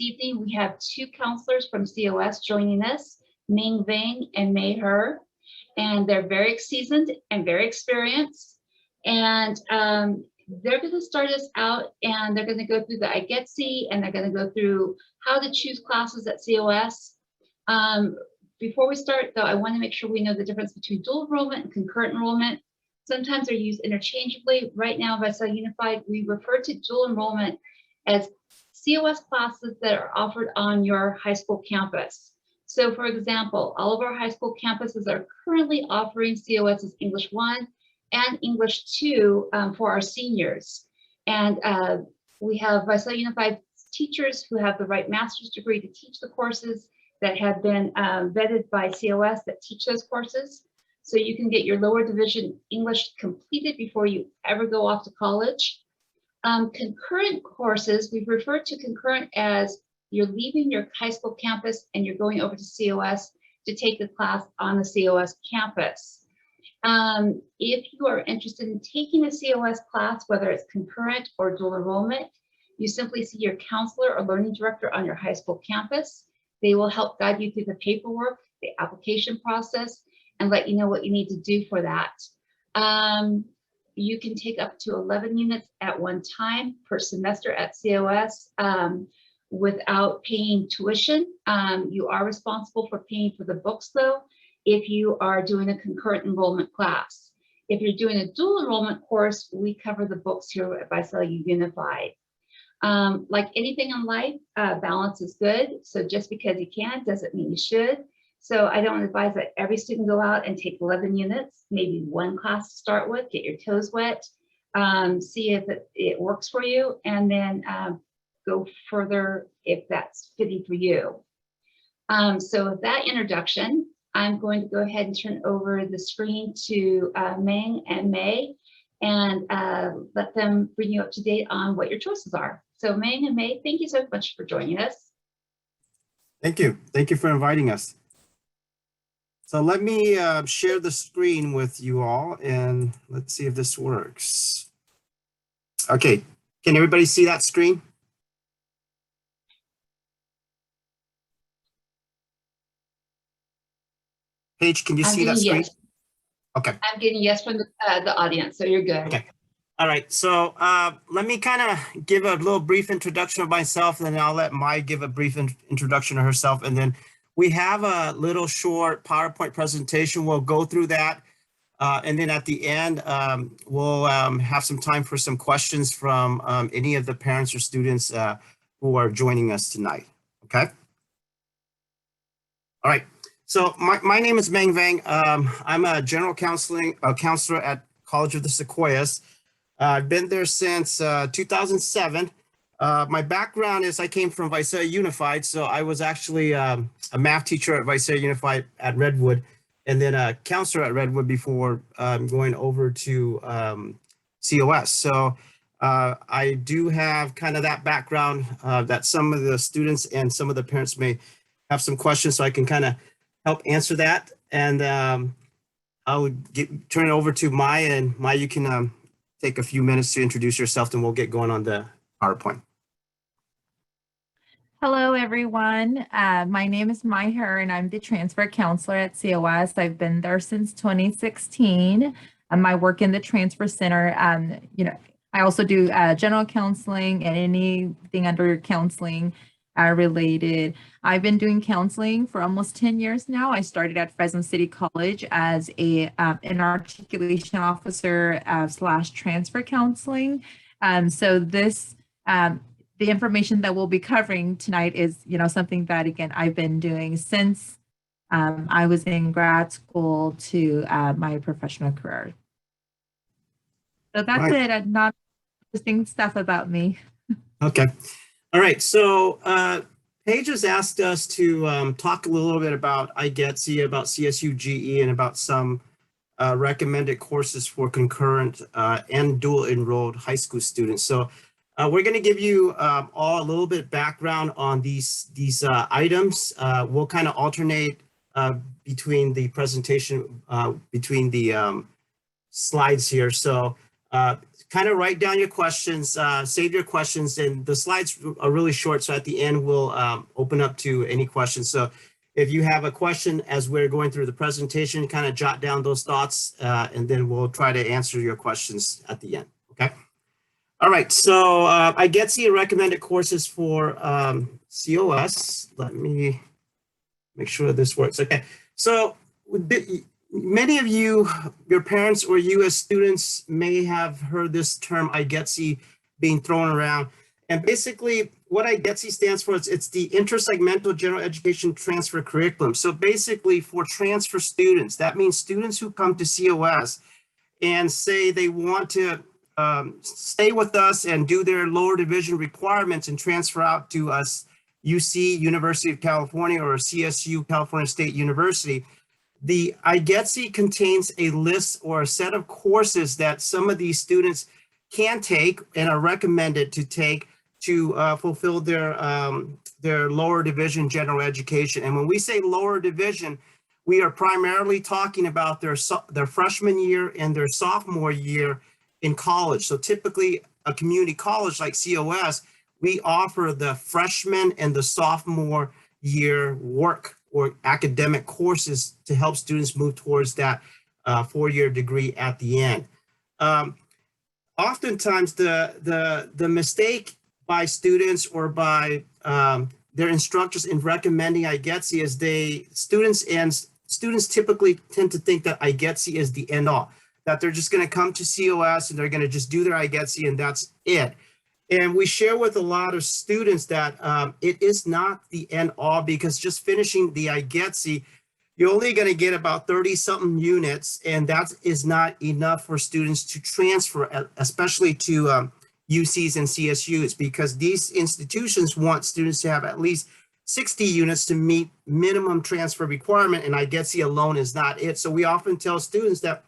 evening, we have two counselors from COS joining us, Ming Veng and Mei He, and they're very seasoned and very experienced. And they're going to start us out, and they're going to go through the IGETC, and they're going to go through how to choose classes at COS. Before we start, though, I want to make sure we know the difference between dual enrollment and concurrent enrollment. Sometimes they're used interchangeably. Right now, Visalia Unified, we refer to dual enrollment as COS classes that are offered on your high school campus. So for example, all of our high school campuses are currently offering COS's English 1 and English 2 for our seniors. And we have Visalia Unified teachers who have the right master's degree to teach the courses that have been vetted by COS that teach those courses. So you can get your lower division English completed before you ever go off to college. Concurrent courses, we've referred to concurrent as you're leaving your high school campus and you're going over to COS to take the class on the COS campus. If you are interested in taking a COS class, whether it's concurrent or dual enrollment, you simply see your counselor or learning director on your high school campus. They will help guide you through the paperwork, the application process, and let you know what you need to do for that. You can take up to 11 units at one time per semester at COS without paying tuition. You are responsible for paying for the books, though, if you are doing a concurrent enrollment class. If you're doing a dual enrollment course, we cover the books here at Visalia Unified. Like anything in life, balance is good. So just because you can doesn't mean you should. So I don't advise that every student go out and take 11 units, maybe one class to start with, get your toes wet, see if it works for you, and then go further if that's fitting for you. So with that introduction, I'm going to go ahead and turn over the screen to Ming and Mei and let them bring you up to date on what your choices are. So Ming and Mei, thank you so much for joining us. Thank you. Thank you for inviting us. So let me share the screen with you all, and let's see if this works. Okay, can everybody see that screen? Paige, can you see that screen? Yes. Okay. I'm getting yes from the audience, so you're good. Okay. All right, so let me kind of give a little brief introduction of myself, and then I'll let Mai give a brief introduction of herself, and then we have a little short PowerPoint presentation. We'll go through that. And then at the end, we'll have some time for some questions from any of the parents or students who are joining us tonight. Okay. All right. So my name is Meng Vang. I'm a general counselor at College of the Sequoias. I've been there since 2007. My background is I came from Visalia Unified, so I was actually a math teacher at Visalia Unified at Redwood, and then a counselor at Redwood before going over to COS. So I do have kind of that background that some of the students and some of the parents may have some questions, so I can kind of help answer that. And I'll turn it over to Mai, and Mai, you can take a few minutes to introduce yourself, and we'll get going on the PowerPoint. Hello, everyone. My name is Mai He, and I'm the transfer counselor at COS. I've been there since 2016. I work in the transfer center. I also do general counseling and anything under counseling related. I've been doing counseling for almost 10 years now. I started at Fresno City College as an articulation officer / transfer counseling. So this the information that we'll be covering tonight is, something that, again, I've been doing since I was in grad school to my professional career. So that's right. it. Not interesting stuff about me. Okay. All right. So Paige has asked us to talk a little bit about IGETC, about CSU GE, and about some recommended courses for concurrent and dual enrolled high school students. So we're going to give you all a little bit background on these items. We'll kind of alternate between the presentation, between the slides here. So kind of write down your questions, save your questions, and the slides are really short. So at the end, we'll open up to any questions. So if you have a question as we're going through the presentation, kind of jot down those thoughts, and then we'll try to answer your questions at the end, okay? All right, so I get see recommended courses for COS. Let me make sure this works. Okay, so many of you, your parents or you as students may have heard this term IGETC being thrown around. And basically what IGETC stands for, it's the Intersegmental General Education Transfer Curriculum. So basically for transfer students, that means students who come to COS and say they want to stay with us and do their lower division requirements and transfer out to us, UC, University of California, or CSU, California State University. The IGETC contains a list or a set of courses that some of these students can take and are recommended to take to fulfill their lower division general education. And when we say lower division, we are primarily talking about their freshman year and their sophomore year in college. So typically a community college like COS, we offer the freshman and the sophomore year work or academic courses to help students move towards that four-year degree at the end. Oftentimes the mistake by students or by their instructors in recommending IGETC is students typically tend to think that IGETC is the end all, that they're just gonna come to COS and they're gonna just do their IGETC and that's it. And we share with a lot of students that it is not the end all, because just finishing the IGETC, you're only going to get about 30-something units, and that is not enough for students to transfer, especially to UCs and CSUs, because these institutions want students to have at least 60 units to meet minimum transfer requirement, and IGETC alone is not it. So we often tell students that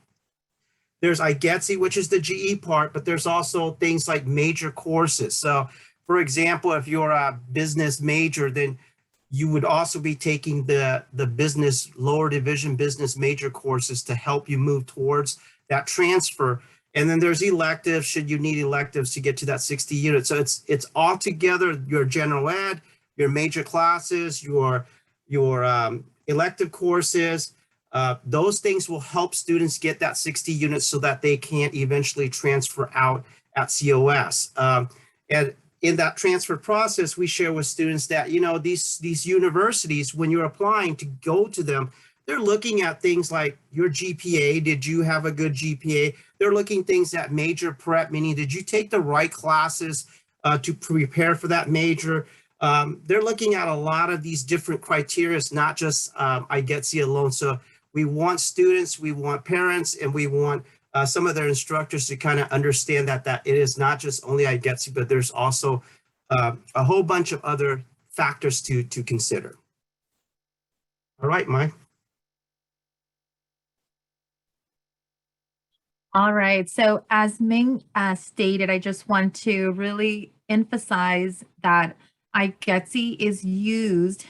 there's IGETC, which is the GE part, but there's also things like major courses. So for example, if you're a business major, then you would also be taking the business lower division business major courses to help you move towards that transfer. And then there's electives, should you need electives to get to that 60 units. So it's all together, your general ed, your major classes, your elective courses. Those things will help students get that 60 units so that they can eventually transfer out at COS. And in that transfer process, we share with students that, you know, these universities, when you're applying to go to them, they're looking at things like your GPA. Did you have a good GPA? They're looking things at major prep, meaning did you take the right classes to prepare for that major? They're looking at a lot of these different criteria, not just IGETC alone. So we want students, we want parents, and we want some of their instructors to kind of understand that it is not just only IGETC, but there's also a whole bunch of other factors to consider. All right, Mai. All right, so as Ming stated, I just want to really emphasize that IGETC is used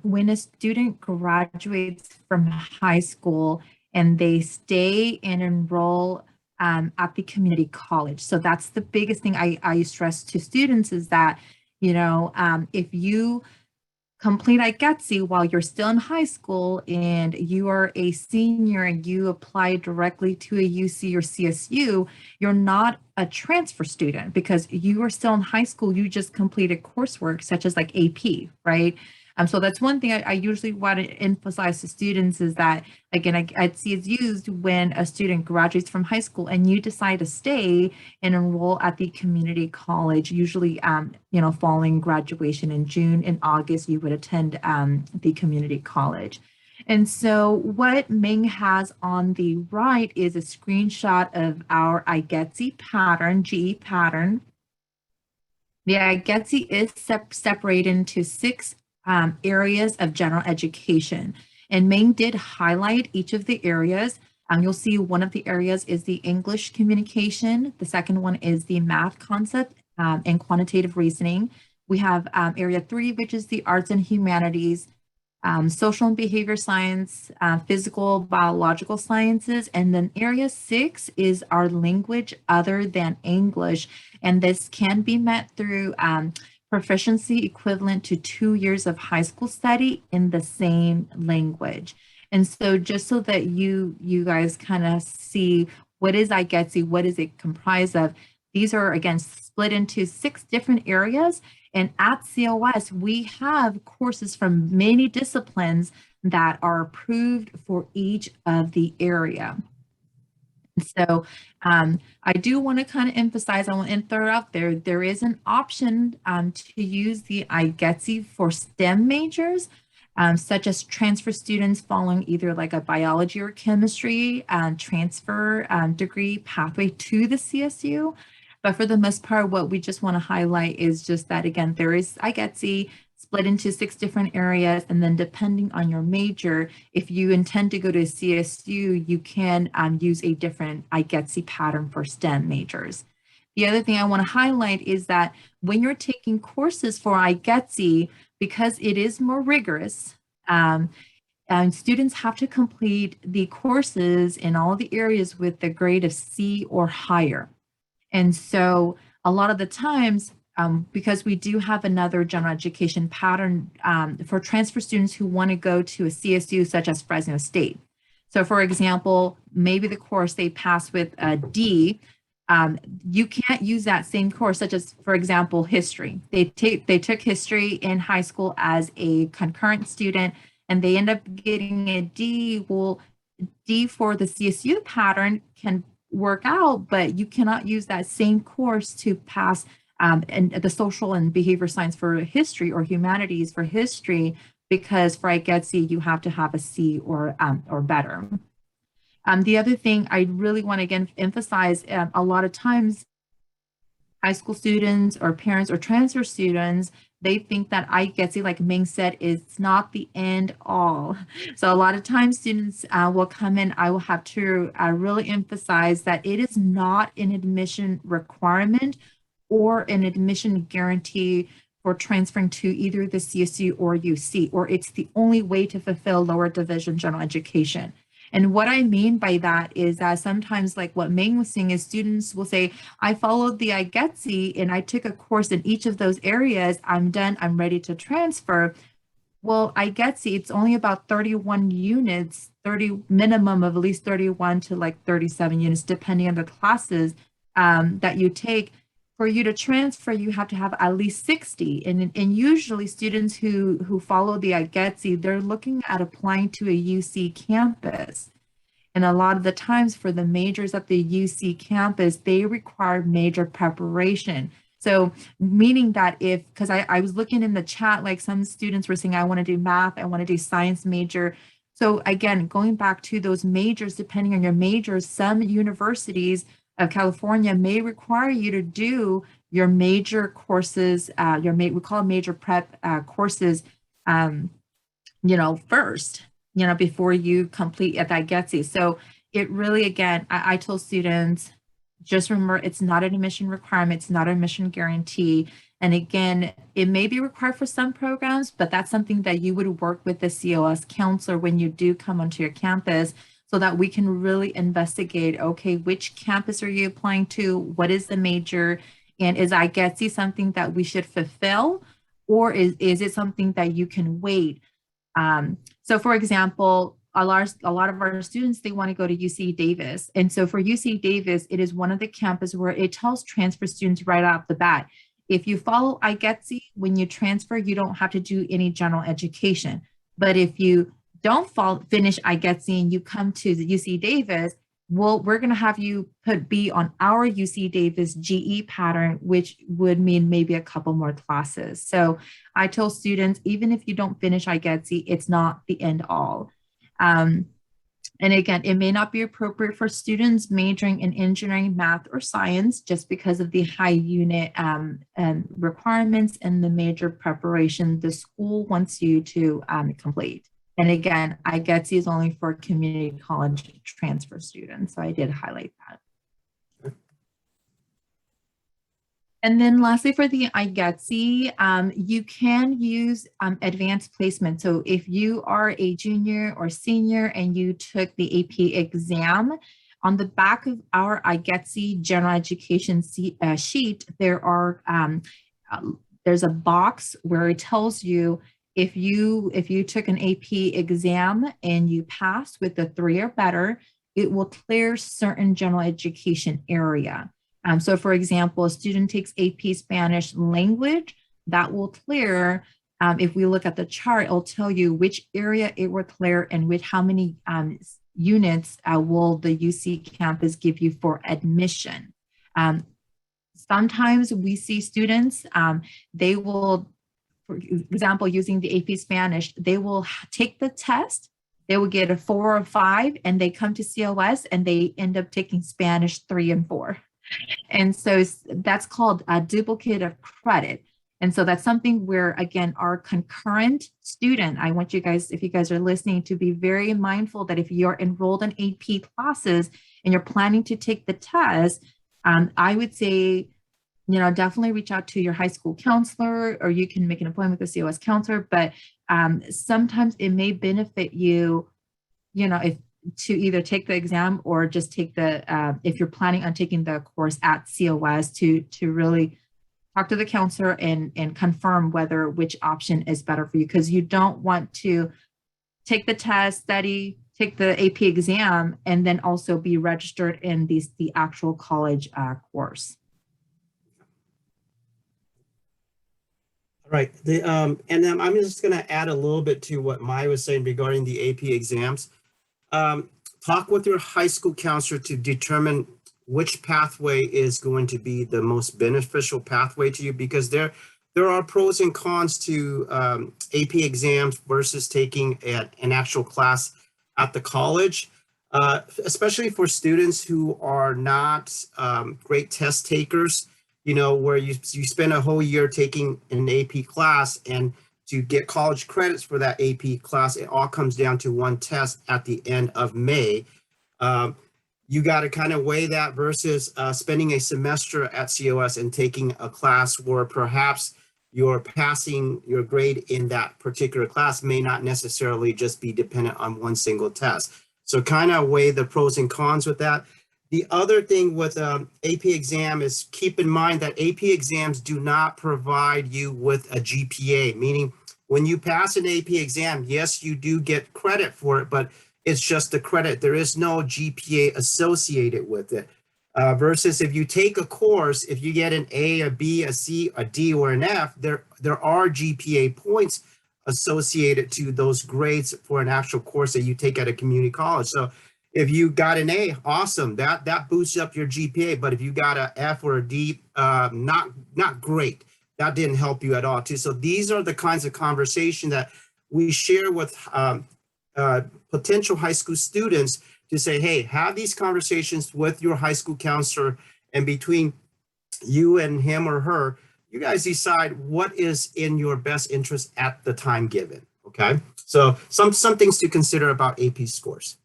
when a student graduates from high school and they stay and enroll at the community college. So that's the biggest thing I stress to students is that, you know, if you complete IGETC while you're still in high school and you are a senior and you apply directly to a UC or CSU, you're not a transfer student because you are still in high school. You just completed coursework such as like AP, right? So that's one thing I usually want to emphasize to students is that, again, IGETC is used when a student graduates from high school and you decide to stay and enroll at the community college, usually, you know, following graduation in June and August, you would attend the community college. And so what Ming has on the right is a screenshot of our IGETC pattern, GE pattern. The IGETC is separated into 6 areas of general education. And Ming did highlight each of the areas. You'll see one of the areas is the English communication. The second one is the math concept and quantitative reasoning. We have area 3, which is the arts and humanities. social and behavior science, physical, biological sciences. And then area 6 is our language other than English. And this can be met through proficiency equivalent to 2 years of high school study in the same language. And so just so that you guys kind of see what is IGETC, what is it comprised of, these are, again, split into 6 different areas. And at COS, we have courses from many disciplines that are approved for each of the area. So I do want to kind of emphasize, I want to throw it out there, there is an option to use the IGETC for STEM majors, such as transfer students following either like a biology or chemistry transfer degree pathway to the CSU. But for the most part, what we just want to highlight is just that, again, there is IGETC split into 6 different areas. And then depending on your major, if you intend to go to CSU, you can use a different IGETC pattern for STEM majors. The other thing I want to highlight is that when you're taking courses for IGETC, because it is more rigorous, and students have to complete the courses in all the areas with the grade of C or higher. And so a lot of the times, because we do have another general education pattern for transfer students who want to go to a CSU such as Fresno State. So for example, maybe the course they pass with a D, you can't use that same course, such as, for example, history. They took history in high school as a concurrent student and they end up getting a D. Well, D for the CSU pattern can work out, but you cannot use that same course to pass and the social and behavior science for history or humanities for history, because for IGETC, you have to have a C or better. The other thing I really want to again emphasize, a lot of times high school students or parents or transfer students, they think that IGETC, like Ming said, is not the end all. So a lot of times students will come in, I will have to really emphasize that it is not an admission requirement or an admission guarantee for transferring to either the CSU or UC, or it's the only way to fulfill lower division general education. And what I mean by that is that sometimes, like what Ming was saying, is students will say, I followed the IGETC and I took a course in each of those areas. I'm done. I'm ready to transfer. Well, IGETC, it's only about 31 units, 30 minimum of at least 31 to like 37 units, depending on the classes that you take. For you to transfer, you have to have at least 60. And usually students who follow the IGETC, they're looking at applying to a UC campus. And a lot of the times for the majors at the UC campus, they require major preparation. So meaning that because I was looking in the chat, like some students were saying, I want to do math, I want to do science major. So again, going back to those majors, depending on your majors, some universities of California may require you to do your major courses, we call them major prep courses, first, before you complete at that IGETC. So it really, again, I told students, just remember, it's not an admission requirement, it's not an admission guarantee. And again, it may be required for some programs, but that's something that you would work with the COS counselor when you do come onto your campus, so that we can really investigate, okay, which campus are you applying to? What is the major? And is IGETC something that we should fulfill? Or is it something that you can wait? So for example, a lot of our students, they want to go to UC Davis. And so for UC Davis, it is one of the campuses where it tells transfer students right off the bat, if you follow IGETC, when you transfer, you don't have to do any general education. But if you don't finish IGETC and you come to the UC Davis, well, we're going to have you be on our UC Davis GE pattern, which would mean maybe a couple more classes. So I tell students, even if you don't finish IGETC, it's not the end all. And again, it may not be appropriate for students majoring in engineering, math, or science, just because of the high unit requirements and the major preparation the school wants you to complete. And again, IGETC is only for community college transfer students. So I did highlight that. And then lastly, for the IGETC, you can use advanced placement. So if you are a junior or senior and you took the AP exam, on the back of our IGETC general education sheet, there's a box where it tells you if you took an AP exam and you passed with a 3 or better, it will clear certain general education area. So for example, a student takes AP Spanish language, that will clear. If we look at the chart, it'll tell you which area it will clear and with how many units will the UC campus give you for admission. Sometimes we see students, they will, for example, using the AP Spanish, they will take the test, they will get a 4 or 5, and they come to COS and they end up taking Spanish 3 and 4. And so that's called a duplicate of credit. And so that's something where, again, our concurrent student, I want you guys, if you guys are listening, to be very mindful that if you're enrolled in AP classes and you're planning to take the test, I would say, definitely reach out to your high school counselor, or you can make an appointment with a COS counselor. But sometimes it may benefit you, if to either take the exam or just take the, if you're planning on taking the course at COS, to really talk to the counselor and confirm which option is better for you, because you don't want to take the test, study, take the AP exam, and then also be registered in the actual college course. Right. And then I'm just going to add a little bit to what Maya was saying regarding the AP exams. Talk with your high school counselor to determine which pathway is going to be the most beneficial pathway to you, because there are pros and cons to AP exams versus taking an actual class at the college, especially for students who are not great test takers, where you spend a whole year taking an AP class, and to get college credits for that AP class, it all comes down to one test at the end of May. You got to kind of weigh that versus spending a semester at COS and taking a class where perhaps your grade in that particular class may not necessarily just be dependent on one single test. So kind of weigh the pros and cons with that. The other thing with AP exam is keep in mind that AP exams do not provide you with a GPA, meaning when you pass an AP exam, yes, you do get credit for it, but it's just a credit. There is no GPA associated with it. Versus if you take a course, if you get an A, a B, a C, a D, or an F, there are GPA points associated to those grades for an actual course that you take at a community college. So if you got an A, awesome, that boosts up your GPA. But if you got an F or a D, not great. That didn't help you at all too. So these are the kinds of conversation that we share with potential high school students to say, hey, have these conversations with your high school counselor, and between you and him or her, you guys decide what is in your best interest at the time given. Okay, so some things to consider about AP scores.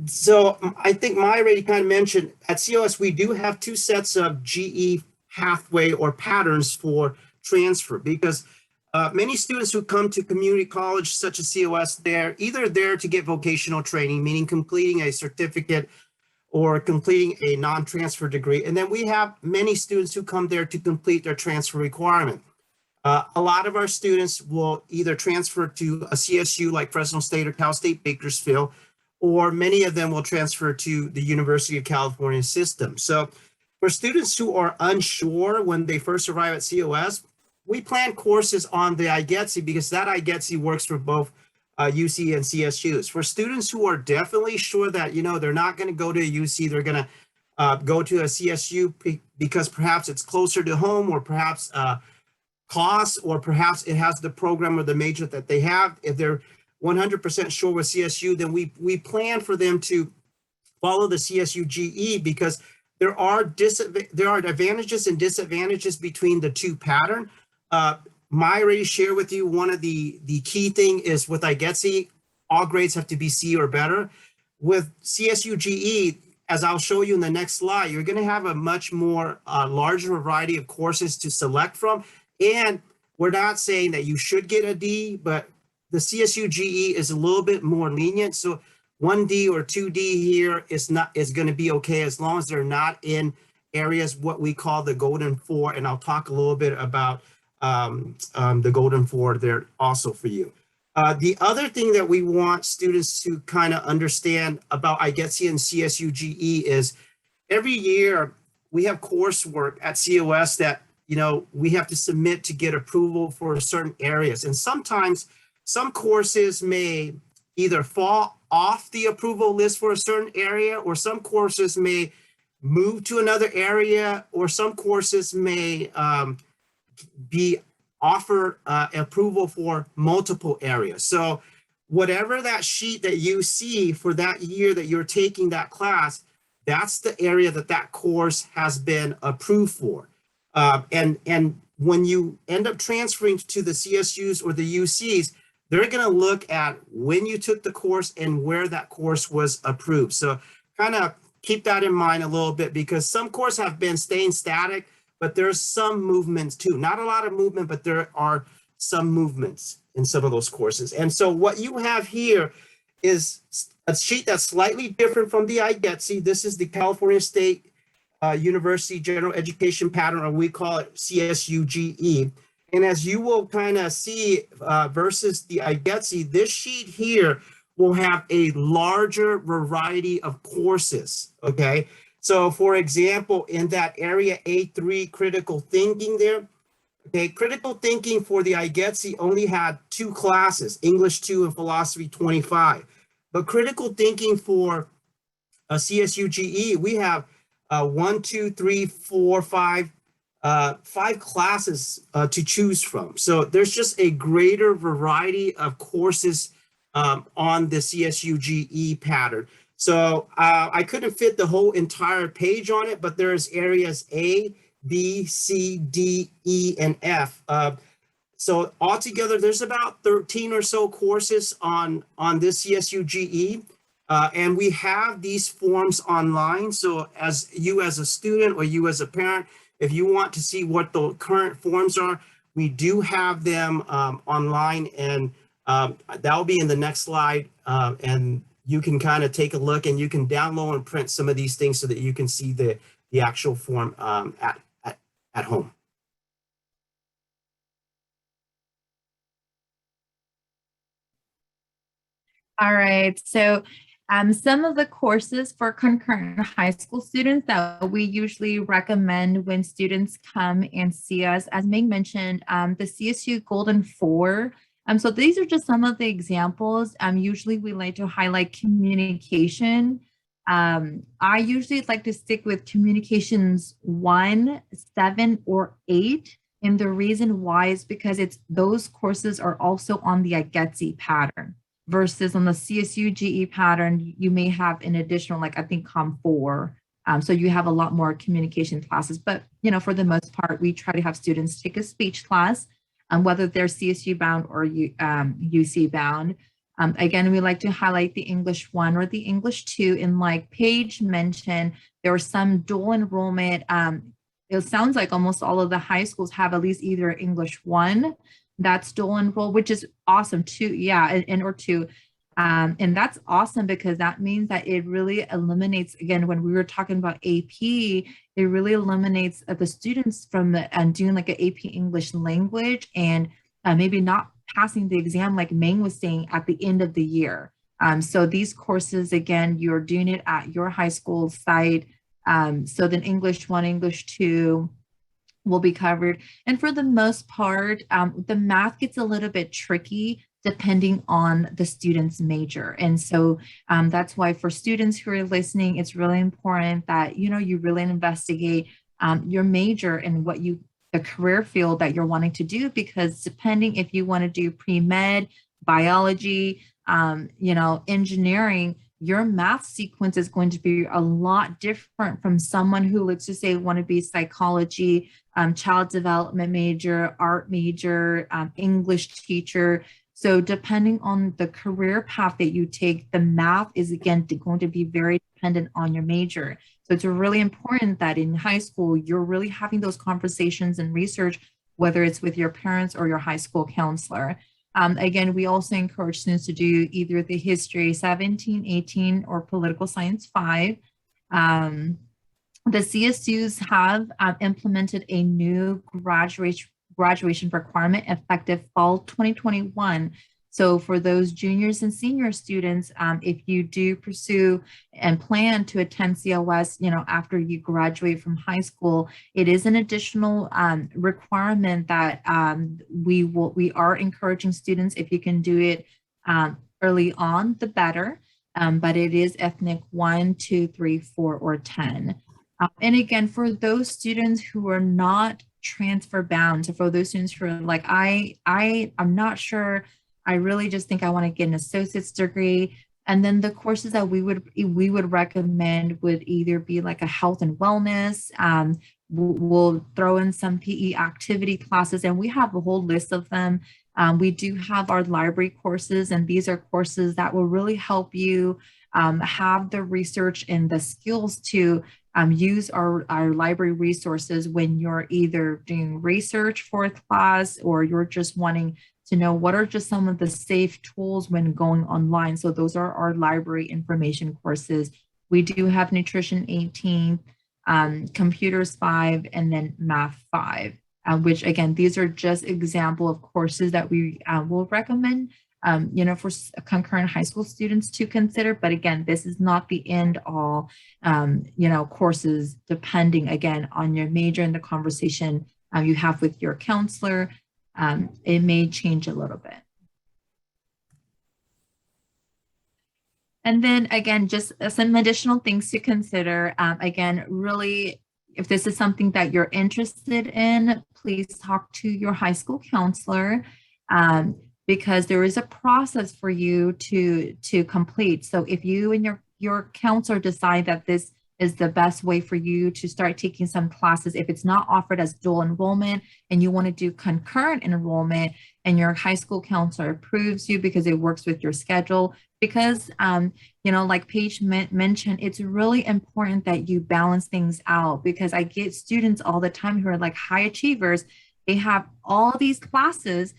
So I think Maya already kind of mentioned at COS, we do have 2 sets of GE pathway or patterns for transfer, because many students who come to community college such as COS, they're either there to get vocational training, meaning completing a certificate or completing a non-transfer degree. And then we have many students who come there to complete their transfer requirement. A lot of our students will either transfer to a CSU like Fresno State or Cal State Bakersfield, or many of them will transfer to the University of California system. So for students who are unsure when they first arrive at COS, we plan courses on the IGETC because that IGETC works for both UC and CSUs. For students who are definitely sure that, they're not going to go to a UC, they're going to go to a CSU because perhaps it's closer to home, or perhaps COS, or perhaps it has the program or the major that they have. If they're 100% sure with CSU, then we plan for them to follow the CSU GE, because there are advantages and disadvantages between the 2 pattern. Maya already shared with you one of the key thing is with IGETC, all grades have to be C or better. With CSU GE, as I'll show you in the next slide, you're going to have a much more larger variety of courses to select from. And we're not saying that you should get a D, but the CSU GE is a little bit more lenient. So 1D or 2D here is going to be okay as long as they're not in areas what we call the golden four. And I'll talk a little bit about the golden four there also for you. The other thing that we want students to kind of understand about IGETC and CSU GE is every year we have coursework at COS that, you know, we have to submit to get approval for certain areas. And sometimes some courses may either fall off the approval list for a certain area, or some courses may move to another area, or some courses may be offer approval for multiple areas. So whatever that sheet that you see for that year that you're taking that class, that's the area that that course has been approved for. And when you end up transferring to the CSUs or the UCs, they're going to look at when you took the course and where that course was approved. So kind of keep that in mind a little bit, because some courses have been staying static, but there's some movements too. Not a lot of movement, but there are some movements in some of those courses. And so what you have here is a sheet that's slightly different from the IGETC. This is the California State University General Education Pattern, or we call it CSU GE. And as you will kind of see versus the IGETC, this sheet here will have a larger variety of courses, okay? So for example, in that area A3 critical thinking there, okay, critical thinking for the IGETC only had 2 classes, English 2 and Philosophy 25. But critical thinking for CSU GE, we have 5 classes to choose from. So there's just a greater variety of courses on the CSU GE pattern. So I couldn't fit the whole entire page on it, but there's areas A, B, C, D, E, and F. So altogether, there's about 13 or so courses on this CSU GE. And we have these forms online. So as a student or you as a parent, if you want to see what the current forms are, we do have them online, and that will be in the next slide. And you can kind of take a look, and you can download and print some of these things so that you can see the actual form at home. All right, so some of the courses for concurrent high school students that we usually recommend when students come and see us, as Meg mentioned, the CSU Golden 4. So these are just some of the examples. Usually we like to highlight communication. I usually like to stick with communications 1, 7, or 8. And the reason why is because those courses are also on the IGETC pattern, versus on the CSU GE pattern, you may have an additional, like I think Com 4. So you have a lot more communication classes, but you know, for the most part, we try to have students take a speech class, whether they're CSU bound or UC bound. Again, we like to highlight the English 1 or the English 2. And like Paige mentioned, there are some dual enrollment. It sounds like almost all of the high schools have at least either English 1, that's dual enroll, which is awesome too. Yeah, or 2. And that's awesome because that means that it really eliminates, again, when we were talking about AP, it really eliminates the students from doing like an AP English language and maybe not passing the exam like Meng was saying at the end of the year. So these courses, again, you're doing it at your high school site. So then English 1, English 2 will be covered. And for the most part, the math gets a little bit tricky depending on the student's major. And so that's why for students who are listening, it's really important that, you know, you really investigate your major and what the career field that you're wanting to do, because depending if you want to do pre-med, biology, you know, engineering, your math sequence is going to be a lot different from someone who, let's just say, want to be psychology, child development major, art major, English teacher. So depending on the career path that you take, the math is, again, going to be very dependent on your major. So it's really important that in high school, you're really having those conversations and research, whether it's with your parents or your high school counselor. Again, we also encourage students to do either the history 17, 18, or political science 5. The CSUs have implemented a new graduation requirement effective fall 2021. So for those juniors and senior students, if you do pursue and plan to attend COS, after you graduate from high school, it is an additional requirement that we are encouraging students, if you can do it early on, the better. But it is ethnic 1, 2, 3, 4, or 10. And again, for those students who are not transfer bound, so for those students who are like, I'm not sure, I really just think I want to get an associate's degree. And then the courses that we would recommend would either be like a health and wellness. We'll throw in some PE activity classes, and we have a whole list of them. We do have our library courses, and these are courses that will really help you have the research and the skills to use our library resources when you're either doing research for a class or you're just wanting to know what are just some of the safe tools when going online. So those are our library information courses. We do have nutrition 18, computers 5, and then math 5, which again, these are just example of courses that we will recommend, for concurrent high school students to consider. But again, this is not the end all, courses, depending again on your major and the conversation you have with your counselor. It may change a little bit. And then again, just some additional things to consider. Again, really, if this is something that you're interested in, please talk to your high school counselor, because there is a process for you to complete. So if you and your counselor decide that this is the best way for you to start taking some classes, if it's not offered as dual enrollment and you want to do concurrent enrollment and your high school counselor approves you because it works with your schedule, because like Paige mentioned, it's really important that you balance things out, because I get students all the time who are like high achievers. They have all these classes,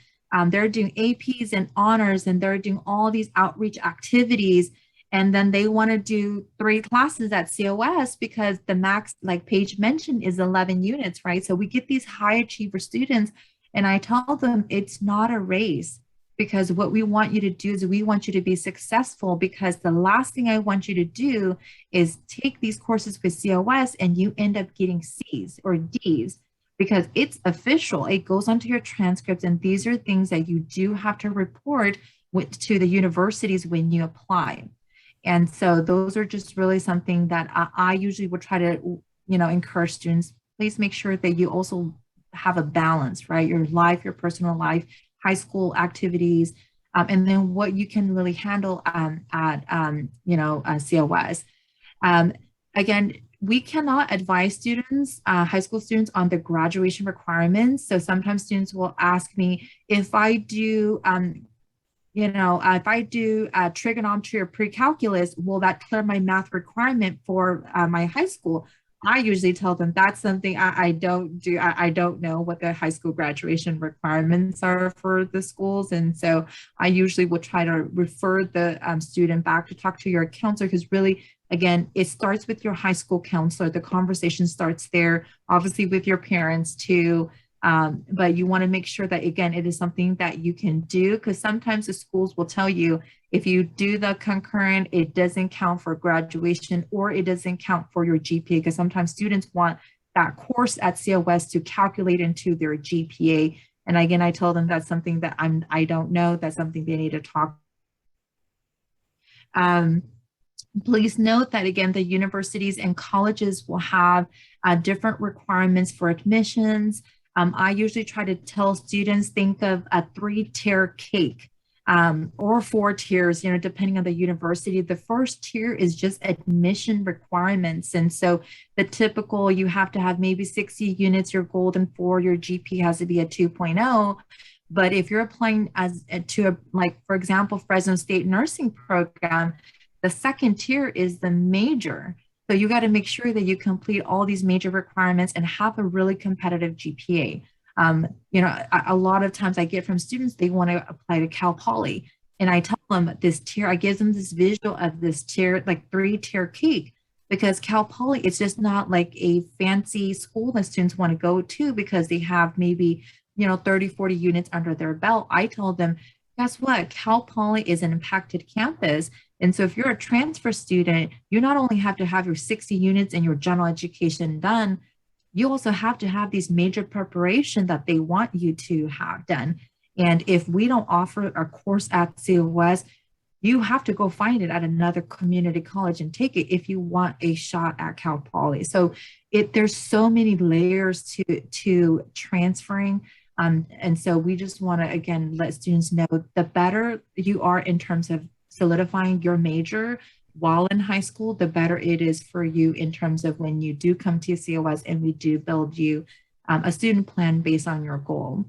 they're doing APs and honors, and they're doing all these outreach activities, and then they want to do 3 classes at COS because the max, like Paige mentioned, is 11 units, right? So we get these high achiever students, and I tell them it's not a race, because what we want you to do is we want you to be successful, because the last thing I want you to do is take these courses with COS and you end up getting C's or D's, because it's official. It goes onto your transcripts, and these are things that you do have to report to the universities when you apply. And so those are just really something that I usually would try to, encourage students. Please make sure that you also have a balance, right? Your life, your personal life, high school activities, and then what you can really handle at COS. Again, we cannot advise students, high school students, on the graduation requirements. So sometimes students will ask me, if I do trigonometry or pre-calculus, will that clear my math requirement for my high school? I usually tell them that's something I don't do. I don't know what the high school graduation requirements are for the schools. And so I usually will try to refer the student back to talk to your counselor, because really, again, it starts with your high school counselor. The conversation starts there, obviously with your parents too. But you want to make sure that, again, it is something that you can do, because sometimes the schools will tell you, if you do the concurrent, it doesn't count for graduation, or it doesn't count for your GPA, because sometimes students want that course at COS to calculate into their GPA. And again, I tell them that's something that I don't know. That's something they need to talk. Please note that, again, the universities and colleges will have different requirements for admissions. I usually try to tell students, think of a 3-tier cake, or 4 tiers, depending on the university. The first tier is just admission requirements. And so the typical, you have to have maybe 60 units, your golden 4, your GP has to be a 2.0. But if you're applying for example, Fresno State nursing program, The second tier is the major. So you got to make sure that you complete all these major requirements and have a really competitive GPA. You know, a lot of times I get from students, they want to apply to Cal Poly. And I tell them this tier, I give them this visual of this tier, like 3-tier cake, because Cal Poly, it's just not like a fancy school that students want to go to because they have maybe, you know, 30, 40 units under their belt. I told them, guess what? Cal Poly is an impacted campus. And so if you're a transfer student, you not only have to have your 60 units and your general education done, you also have to have these major preparation that they want you to have done. And if we don't offer our course at COS, you have to go find it at another community college and take it if you want a shot at Cal Poly. So there's so many layers to transferring. And so we just want to, again, let students know the better you are in terms of solidifying your major while in high school, the better it is for you in terms of when you do come to COS and we do build you a student plan based on your goal.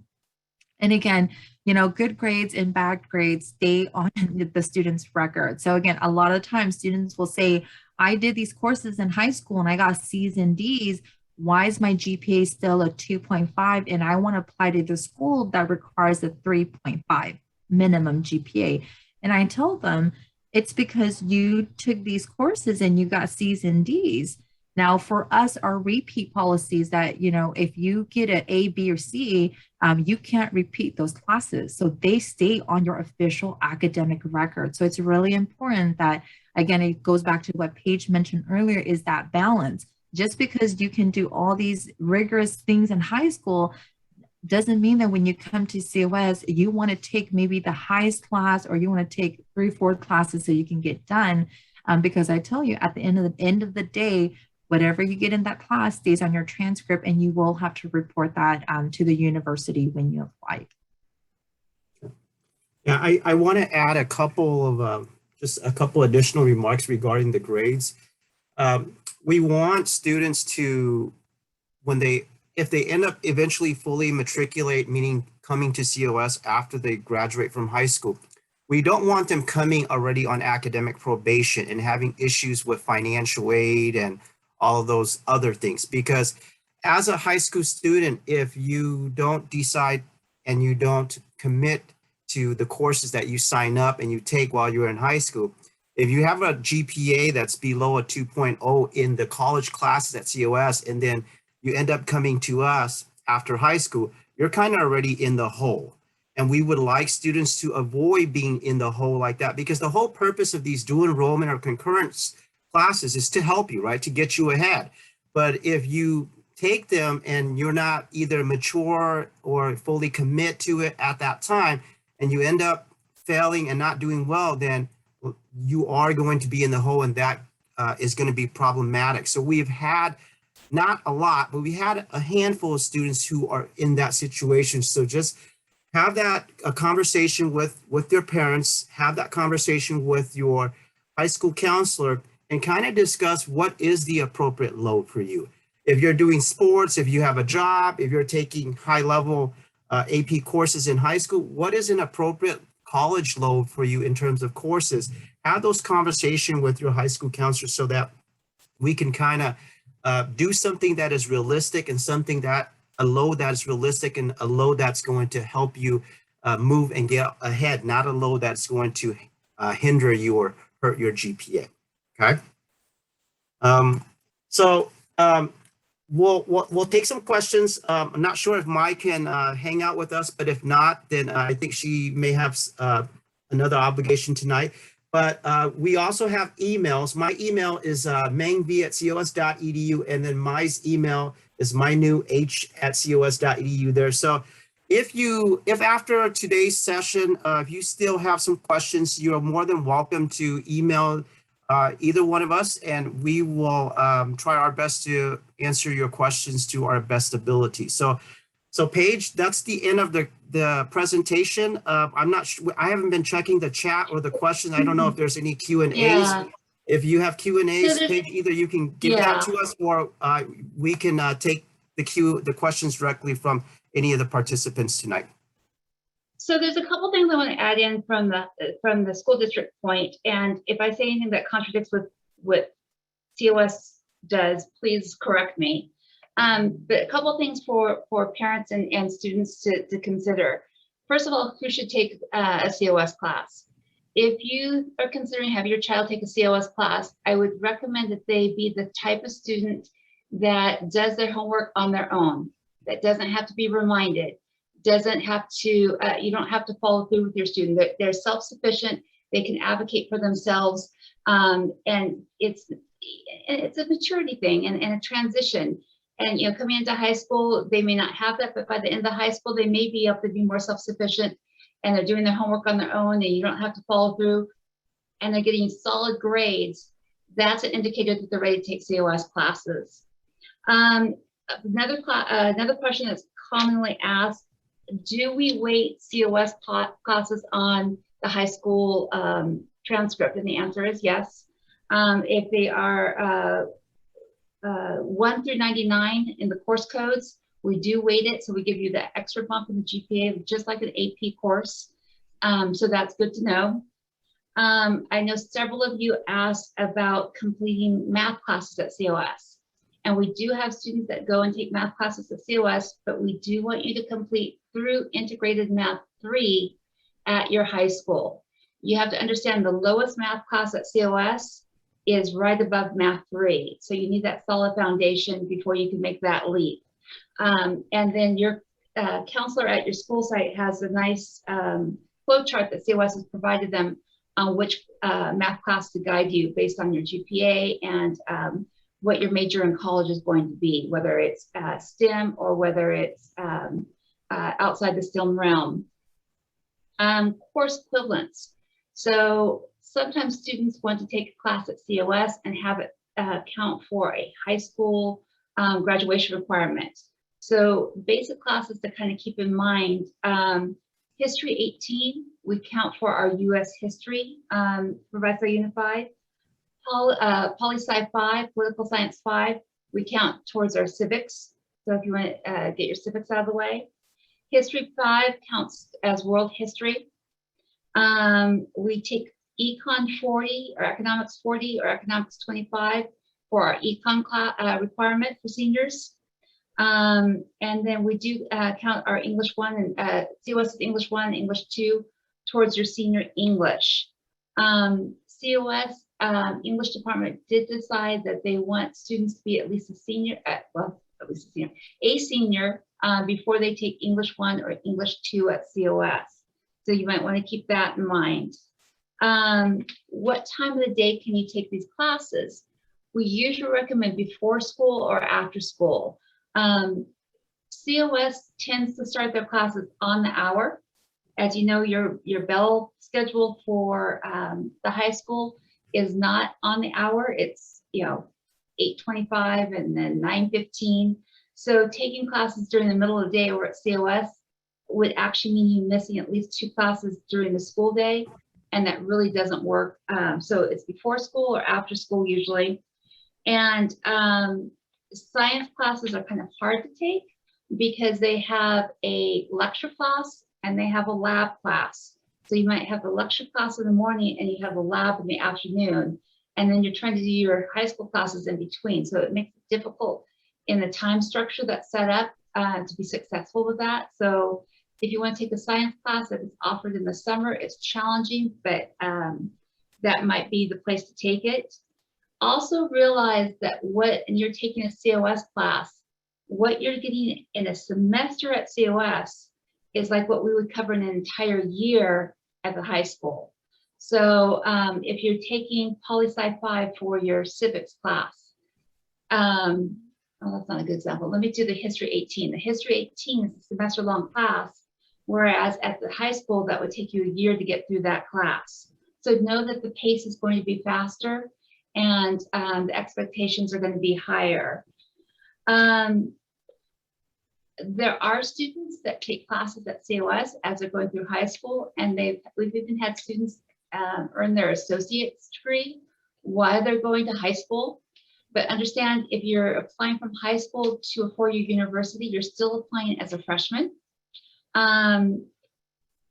And again, you know, good grades and bad grades stay on the student's record. So again, a lot of times students will say, I did these courses in high school and I got C's and D's. Why is my GPA still a 2.5? And I want to apply to the school that requires a 3.5 minimum GPA. And I tell them, it's because you took these courses and you got C's and D's. Now, for us, our repeat policies that, you know, if you get an A, B, or C, you can't repeat those classes. So they stay on your official academic record. So it's really important that, again, it goes back to what Paige mentioned earlier, is that balance. Just because you can do all these rigorous things in high school doesn't mean that when you come to COS, you want to take maybe the highest class or you want to take 3-4 classes so you can get done. Because I tell you, at the end of the day, whatever you get in that class stays on your transcript, and you will have to report that to the university when you apply. Yeah, I want to add a couple of just a couple additional remarks regarding the grades. We want students to, if they end up eventually fully matriculate, meaning coming to COS after they graduate from high school, we don't want them coming already on academic probation and having issues with financial aid and all of those other things. Because as a high school student, if you don't decide and you don't commit to the courses that you sign up and you take while you're in high school, if you have a GPA that's below a 2.0 in the college classes at COS, and then you end up coming to us after high school, you're kind of already in the hole. And we would like students to avoid being in the hole like that, because the whole purpose of these dual enrollment or concurrent classes is to help you, right? To get you ahead. But if you take them and you're not either mature or fully commit to it at that time, and you end up failing and not doing well, then you are going to be in the hole, and that is going to be problematic. So we've had, not a lot, but we had a handful of students who are in that situation. So just have a conversation with their parents, have that conversation with your high school counselor, and kind of discuss what is the appropriate load for you. If you're doing sports, if you have a job, if you're taking high level AP courses in high school, what is an appropriate college load for you in terms of courses? Have those conversations with your high school counselor so that we can kind of do something that is realistic, and something that a load that is realistic, and a load that's going to help you move and get ahead, not a load that's going to hinder you or hurt your GPA. Okay. We'll take some questions. I'm not sure if Mai can hang out with us, but if not, then I think she may have another obligation tonight. But we also have emails. My email is mengv@cos.edu, and then Mai's email is mynew@cos.edu there. So if after today's session, if you still have some questions, you're more than welcome to email either one of us, and we will try our best to answer your questions to our best ability. So Paige, that's the end of the presentation. I'm not sure, I haven't been checking the chat or the questions. I don't know if there's any Q&As. Yeah. If you have Q&As, So Paige, either you can give that to us, or we can take the questions directly from any of the participants tonight. So there's a couple things I want to add in from the school district point, and if I say anything that contradicts with what COS does, please correct me. But a couple things for parents and students to consider. First of all, who should take a COS class? If you are considering having your child take a COS class, I would recommend that they be the type of student that does their homework on their own, that doesn't have to be reminded, doesn't have to, you don't have to follow through with your student. They're self-sufficient, they can advocate for themselves, and it's a maturity thing and a transition. And coming into high school, they may not have that, but by the end of high school, they may be able to be more self-sufficient, and they're doing their homework on their own, and you don't have to follow through, and they're getting solid grades. That's an indicator that they're ready to take COS classes. Another question that's commonly asked: do we weight COS classes on the high school transcript? And the answer is yes. If they are 1 through 99 in the course codes, we do weight it, so we give you the extra bump in the GPA, just like an AP course. So that's good to know. I know several of you asked about completing math classes at COS. And we do have students that go and take math classes at COS, but we do want you to complete through Integrated Math 3 at your high school. You have to understand the lowest math class at COS is right above Math 3. So you need that solid foundation before you can make that leap. And then your counselor at your school site has a nice flow chart that COS has provided them on which math class to guide you based on your GPA and what your major in college is going to be, whether it's STEM or whether it's outside the STEM realm. Course equivalents. So sometimes students want to take a class at COS and have it count for a high school graduation requirement. So basic classes to kind of keep in mind, History 18, we count for our US history for Red Unified. Poli-Sci 5, Political Science 5, we count towards our civics. So if you want to get your civics out of the way. History 5 counts as world history. We take Econ 40 or Economics 40 or Economics 25 for our Econ requirement for seniors. And then we do count our English 1 and COS English 1, English 2 towards your senior English. COS English department did decide that they want students to be at least a senior, a senior before they take English 1 or English 2 at COS. So you might want to keep that in mind. What time of the day can you take these classes? We usually recommend before school or after school. COS tends to start their classes on the hour. As you know, your bell schedule for the high school is not on the hour. It's 8:25 and then 9:15. So taking classes during the middle of the day or at COS would actually mean you missing at least 2 classes during the school day, and that really doesn't work. So it's before school or after school usually. And science classes are kind of hard to take because they have a lecture class and they have a lab class. So you might have the lecture class in the morning and you have a lab in the afternoon, and then you're trying to do your high school classes in between. So it makes it difficult in the time structure that's set up to be successful with that. So if you want to take a science class that is offered in the summer, it's challenging, but that might be the place to take it. Also realize that and you're taking a COS class, what you're getting in a semester at COS is like what we would cover in an entire year at the high school. So if you're taking Poli-Sci 5 for your civics class, oh, that's not a good example. Let me do the History 18. The History 18 is a semester-long class, whereas at the high school, that would take you a year to get through that class. So know that the pace is going to be faster and the expectations are going to be higher. There are students that take classes at COS as they're going through high school, and we've even had students earn their associate's degree while they're going to high school. But understand, if you're applying from high school to a 4-year university, you're still applying as a freshman.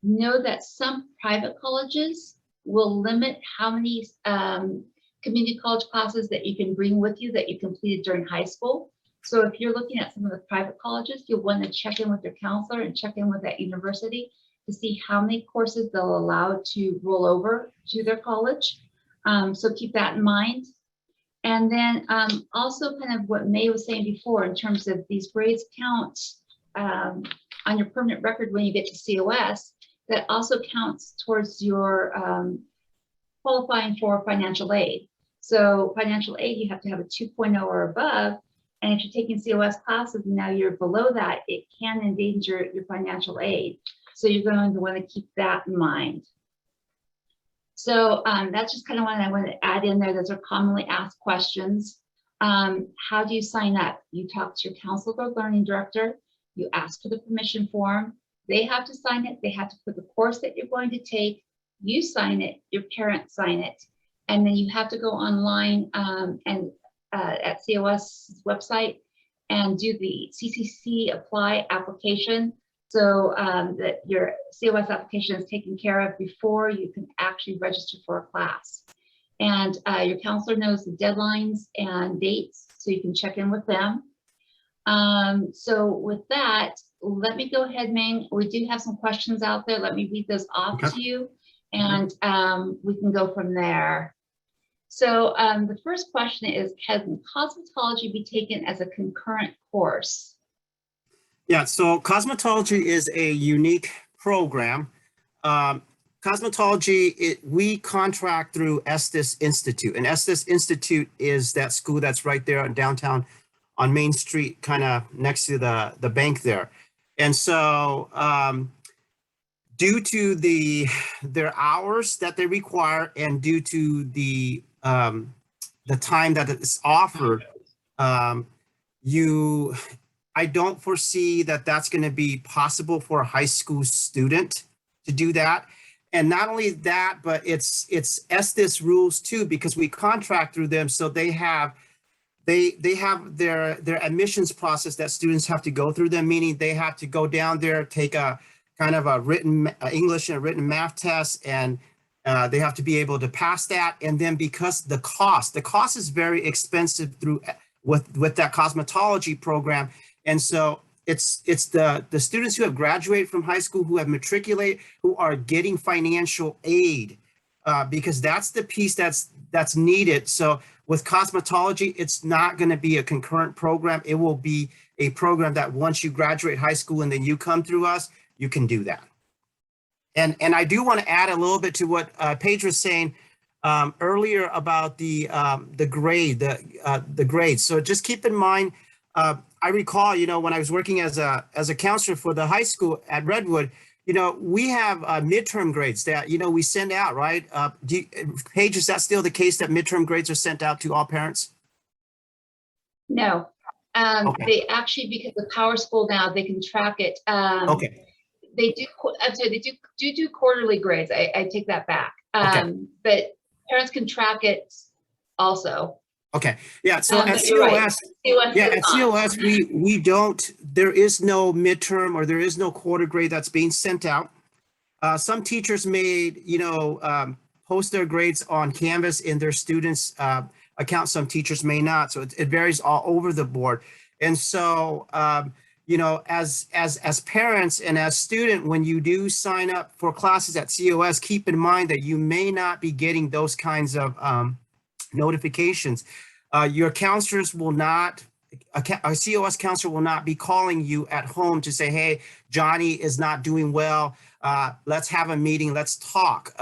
know that some private colleges will limit how many community college classes that you can bring with you that you completed during high school. So if you're looking at some of the private colleges, you'll want to check in with your counselor and check in with that university to see how many courses they'll allow to roll over to their college. So keep that in mind. And then also kind of what May was saying before in terms of these grades count on your permanent record when you get to COS, that also counts towards your qualifying for financial aid. So financial aid, you have to have a 2.0 or above. And if you're taking COS classes and now you're below that, it can endanger your financial aid. So you're going to want to keep that in mind. So that's just kind of what I want to add in there. Those are commonly asked questions. How do you sign up? You talk to your counselor or learning director. You ask for the permission form. They have to sign it. They have to put the course that you're going to take. You sign it. Your parents sign it. And then you have to go online and at COS website and do the CCC apply application. So that your COS application is taken care of before you can actually register for a class. And your counselor knows the deadlines and dates, so you can check in with them. So with that, let me go ahead, Ming. We do have some questions out there. Let me read those off to you, and we can go from there. So the first question is, can cosmetology be taken as a concurrent course? Yeah, so cosmetology is a unique program. Cosmetology, we contract through Estes Institute, and Estes Institute is that school that's right there in downtown on Main Street, kind of next to the bank there. And so due to their hours that they require and due to the time that it's offered, I don't foresee that that's going to be possible for a high school student to do that. And not only that, but it's Estes rules too, because we contract through them. So they have their admissions process that students have to go through them, meaning they have to go down there, take a kind of a written English and a written math test, and they have to be able to pass that. And then because the cost is very expensive with that cosmetology program. And so it's the students who have graduated from high school, who have matriculated, who are getting financial aid because that's the piece that's needed. So with cosmetology, it's not going to be a concurrent program. It will be a program that once you graduate high school and then you come through us, you can do that. And I do want to add a little bit to what Paige was saying earlier about the grades. So just keep in mind, I recall, when I was working as a counselor for the high school at Redwood, we have midterm grades that, we send out, right? Paige, is that still the case that midterm grades are sent out to all parents? No. Okay. They actually, because of Power School now, they can track it. Okay. They do, I'm sorry, they do quarterly grades. I take that back. Okay. But parents can track it also. Okay. Yeah. So at COS, right. at COS, we don't, there is no midterm or there is no quarter grade that's being sent out. Some teachers may, post their grades on Canvas in their students' account. Some teachers may not. So it varies all over the board. And so, as parents and as student, when you do sign up for classes at COS, keep in mind that you may not be getting those kinds of notifications. Your counselors will not, a COS counselor will not be calling you at home to say, hey, Johnny is not doing well. Let's have a meeting. Let's talk.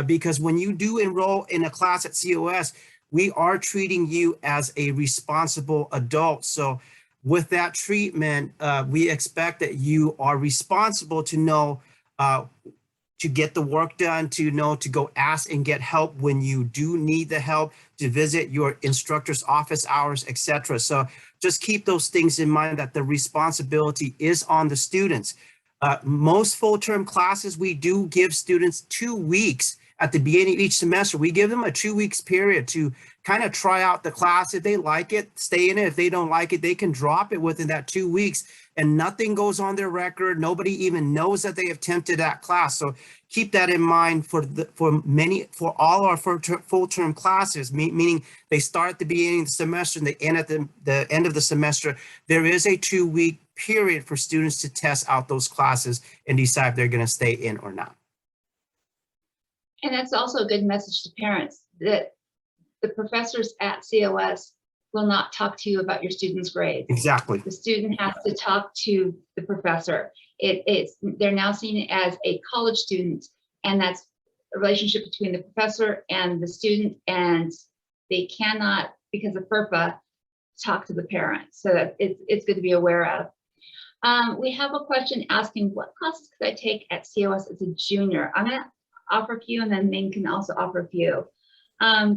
Because when you do enroll in a class at COS, we are treating you as a responsible adult. So with that treatment, we expect that you are responsible to know to get the work done, to know to go ask and get help when you do need the help, to visit your instructor's office hours, etc. So just keep those things in mind, that the responsibility is on the students. Most full-term classes, we do give students 2 weeks at the beginning of each semester, we give them a 2 weeks period to kind of try out the class. If they like it, stay in it. If they don't like it, they can drop it within that 2 weeks and nothing goes on their record. Nobody even knows that they attempted that class. So keep that in mind for all our full-term classes, meaning they start at the beginning of the semester and they end at the end of the semester. There is a 2-week period for students to test out those classes and decide if they're going to stay in or not. And that's also a good message to parents that the professors at COS will not talk to you about your student's grades. Exactly. The student has to talk to the professor. They're now seen as a college student, and that's a relationship between the professor and the student, and they cannot, because of FERPA, talk to the parent. So it's good to be aware of. We have a question asking, what classes could I take at COS as a junior? I'm going to offer a few, and then Ming can also offer a few.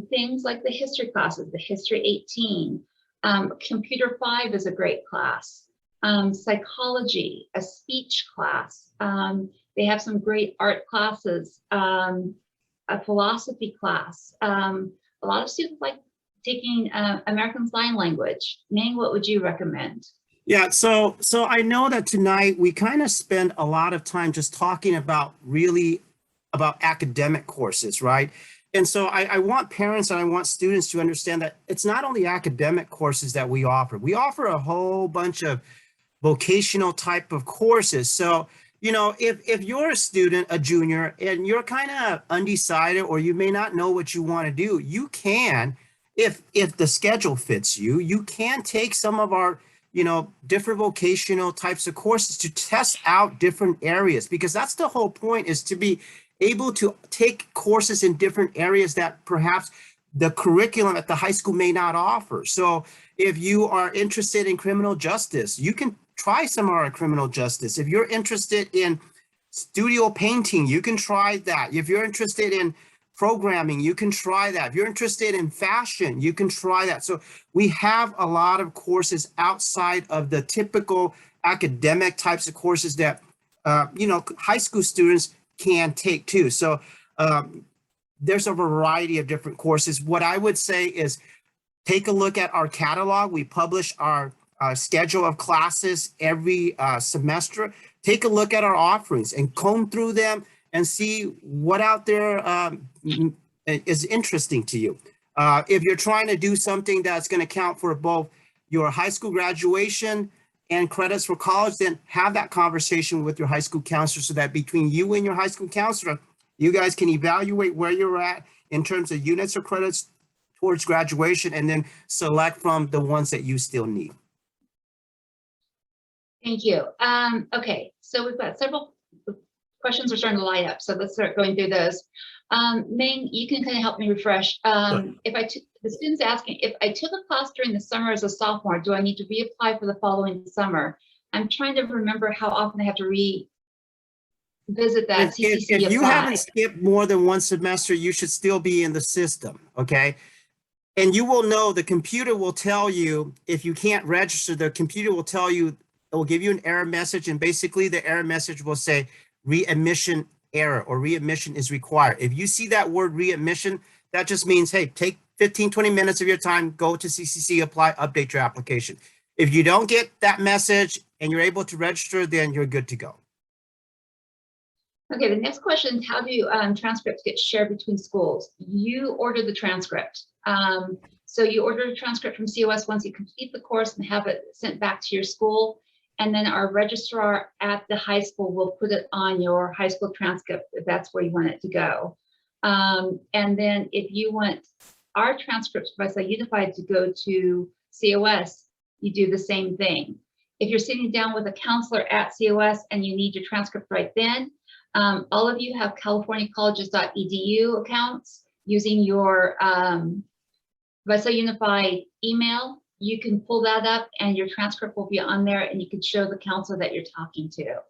Things like the history classes, the History 18, Computer 5 is a great class, psychology, a speech class. They have some great art classes, a philosophy class. A lot of students like taking American Sign Language. Ming, what would you recommend? Yeah, so I know that tonight we kind of spend a lot of time just talking about academic courses, right? And so I want parents and I want students to understand that it's not only academic courses that we offer. We offer a whole bunch of vocational type of courses. So, you know, if you're a student, a junior, and you're kind of undecided or you may not know what you want to do, you can, if the schedule fits you, you can take some of our, you know, different vocational types of courses to test out different areas, because that's the whole point, is to be able to take courses in different areas that perhaps the curriculum at the high school may not offer. So if you are interested in criminal justice, you can try some of our criminal justice. If you're interested in studio painting, you can try that. If you're interested in programming, you can try that. If you're interested in fashion, you can try that. So we have a lot of courses outside of the typical academic types of courses that, you know, high school students can take too. So there's a variety of different courses. What I would say is take a look at our catalog. We publish our schedule of classes every semester. Take a look at our offerings and comb through them and see what out there is interesting to you. If you're trying to do something that's going to count for both your high school graduation and credits for college, then have that conversation with your high school counselor so that between you and your high school counselor, you guys can evaluate where you're at in terms of units or credits towards graduation and then select from the ones that you still need. Thank you. Okay, so we've got several questions are starting to light up, so let's start going through those. Ming, you can kind of help me refresh. Sure. The student's asking, if I took a class during the summer as a sophomore, do I need to reapply for the following summer? I'm trying to remember how often I have to revisit that CCC If you apply. haven't skipped more than one semester, you should still be in the system, okay? And you will know, the computer will tell you, if you can't register, the computer will tell you, it will give you an error message, and basically the error message will say readmission error or readmission is required. If you see that word readmission, that just means, hey, take 15-20 minutes of your time, go to CCC, apply, update your application. If you don't get that message and you're able to register, then you're good to go. Okay, the next question is, how do transcripts get shared between schools? You order the transcript. So you order a transcript from COS once you complete the course and have it sent back to your school. And then our registrar at the high school will put it on your high school transcript if that's where you want it to go. And then if you want our transcripts by Vice Unified to go to COS, you do the same thing. If you're sitting down with a counselor at COS and you need your transcript right then, all of you have californiacolleges.edu accounts using your Vice Unified email. You can pull that up and your transcript will be on there and you can show the counselor that you're talking to.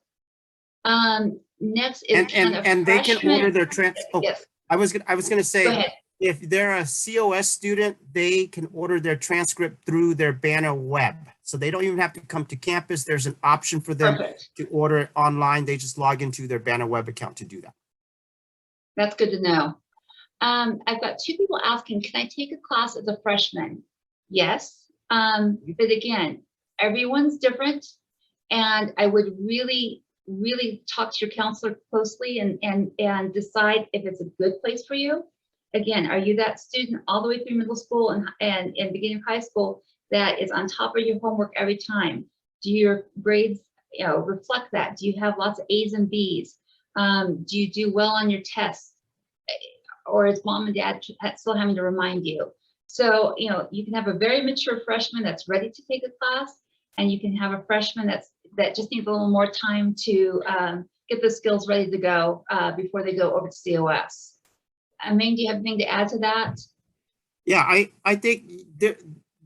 Next is and they can order their transcript. Oh, yes. I was gonna say, if they're a COS student, they can order their transcript through their Banner web. So they don't even have to come to campus. There's an option for them to order it online. They just log into their Banner web account to do that. That's good to know. I've got two people asking, can I take a class as a freshman? Yes. But again, everyone's different. And I would really, really talk to your counselor closely and decide if it's a good place for you. Again, are you that student all the way through middle school and beginning of high school that is on top of your homework every time? Do your grades, reflect that? Do you have lots of A's and B's? Do you do well on your tests? Or is mom and dad still having to remind you? So, you can have a very mature freshman that's ready to take a class, and you can have a freshman that just needs a little more time to get the skills ready to go before they go over to COS. Ming, do you have anything to add to that? Yeah, I think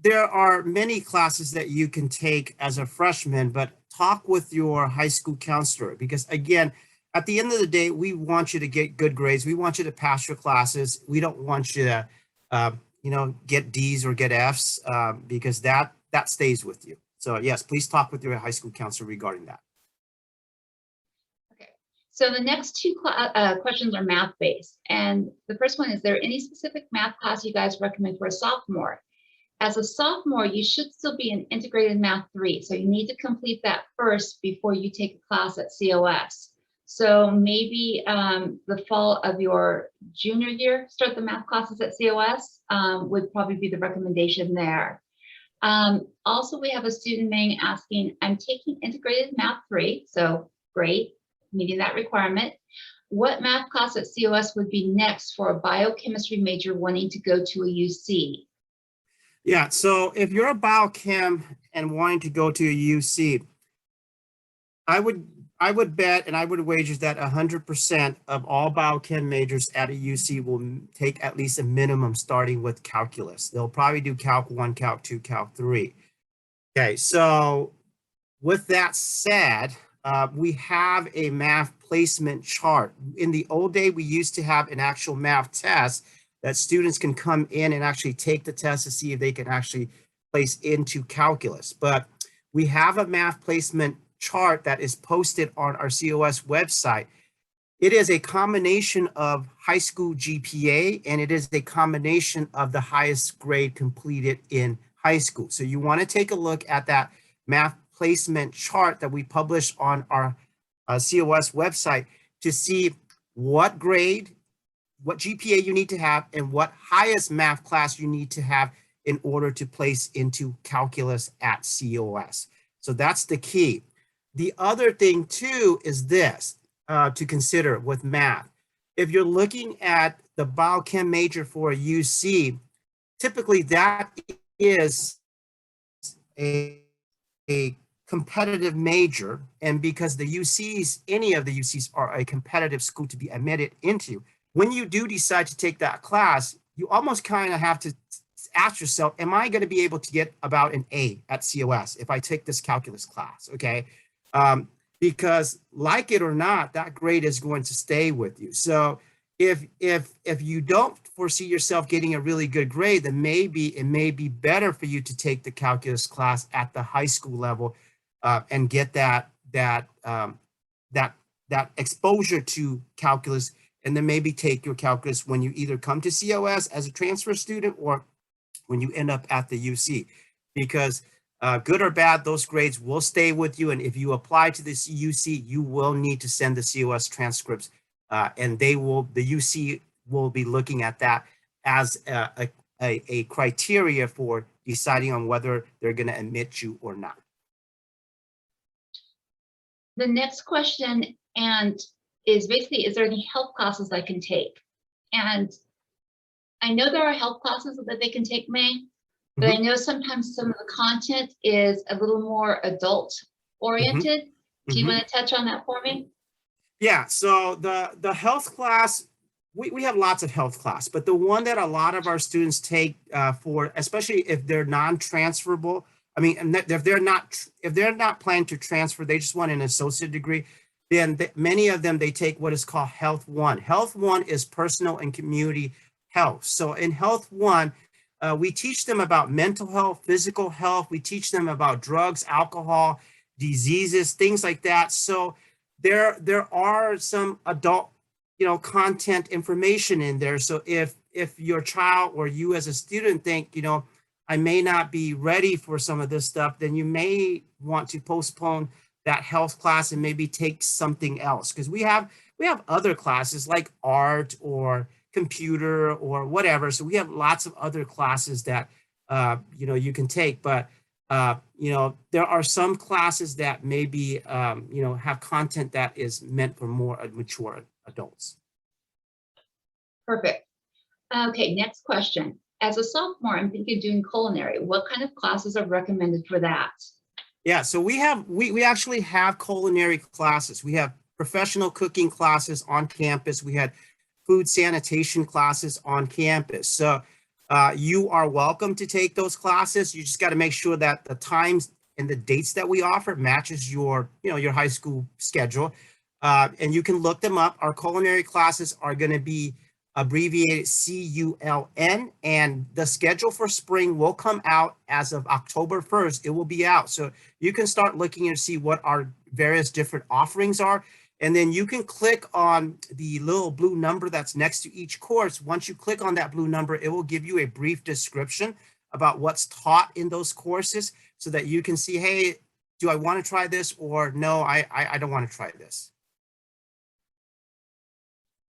there are many classes that you can take as a freshman, but talk with your high school counselor, because again, at the end of the day, we want you to get good grades. We want you to pass your classes. We don't want you to, get D's or get F's because that stays with you. So yes, please talk with your high school counselor regarding that. Okay, so the next two questions are math-based. And the first one is there any specific math class you guys recommend for a sophomore? As a sophomore, you should still be in integrated math 3. So you need to complete that first before you take a class at COS. So maybe the fall of your junior year, start the math classes at COS would probably be the recommendation there. Also, we have a student, Ming, asking, I'm taking integrated math 3, so great, meeting that requirement. What math class at COS would be next for a biochemistry major wanting to go to a UC? Yeah, so if you're a biochem and wanting to go to a UC, I would bet and I would wager that 100% of all biochem majors at a UC will take at least a minimum starting with calculus. They'll probably do Calc 1, Calc 2, Calc 3. Okay, so with that said, we have a math placement chart. In the old day, we used to have an actual math test that students can come in and actually take the test to see if they can actually place into calculus. But we have a math placement chart that is posted on our COS website. It is a combination of high school GPA, and it is a combination of the highest grade completed in high school. So you want to take a look at that math placement chart that we publish on our COS website to see what grade, what GPA you need to have, and what highest math class you need to have in order to place into calculus at COS. So that's the key. The other thing too is this to consider with math. If you're looking at the biochem major for a UC, typically that is a competitive major, and because the UCs, any of the UCs are a competitive school to be admitted into, when you do decide to take that class, you almost kind of have to ask yourself, am I going to be able to get about an A at COS if I take this calculus class? Okay. Because like it or not, that grade is going to stay with you. So if you don't foresee yourself getting a really good grade, then maybe it may be better for you to take the calculus class at the high school level and get that exposure to calculus, and then maybe take your calculus when you either come to COS as a transfer student or when you end up at the UC, because good or bad, those grades will stay with you. And if you apply to this UC, you will need to send the COS transcripts, and the UC will be looking at that as a criteria for deciding on whether they're going to admit you or not. The next question is basically, is there any health classes I can take? And I know there are health classes that they can take, May, but I know sometimes some of the content is a little more adult oriented. Do you want to touch on that for me? Yeah, so the health class, we have lots of health class, but the one that a lot of our students take for, especially if they're non-transferable, I mean, if they're not planning to transfer, they just want an associate degree, then many of them, they take what is called Health 1. Health 1 is personal and community health. So in Health 1, we teach them about mental health, physical health. We teach them about drugs, alcohol, diseases, things like that. So there are some adult content information in there. So if your child or you as a student think, I may not be ready for some of this stuff, then you may want to postpone that health class and maybe take something else. Because we have other classes like art or computer or whatever. So we have lots of other classes that, you can take. But, there are some classes that maybe, have content that is meant for more mature adults. Perfect. Okay, next question. As a sophomore, I'm thinking of doing culinary. What kind of classes are recommended for that? Yeah, so we actually have culinary classes. We have professional cooking classes on campus. We had food sanitation classes on campus. So you are welcome to take those classes. You just got to make sure that the times and the dates that we offer matches your high school schedule. And you can look them up. Our culinary classes are going to be abbreviated CULN, and the schedule for spring will come out as of October 1st. It will be out. So you can start looking and see what our various different offerings are. And then you can click on the little blue number that's next to each course. Once you click on that blue number, it will give you a brief description about what's taught in those courses so that you can see, hey, do I want to try this? Or no, I don't want to try this.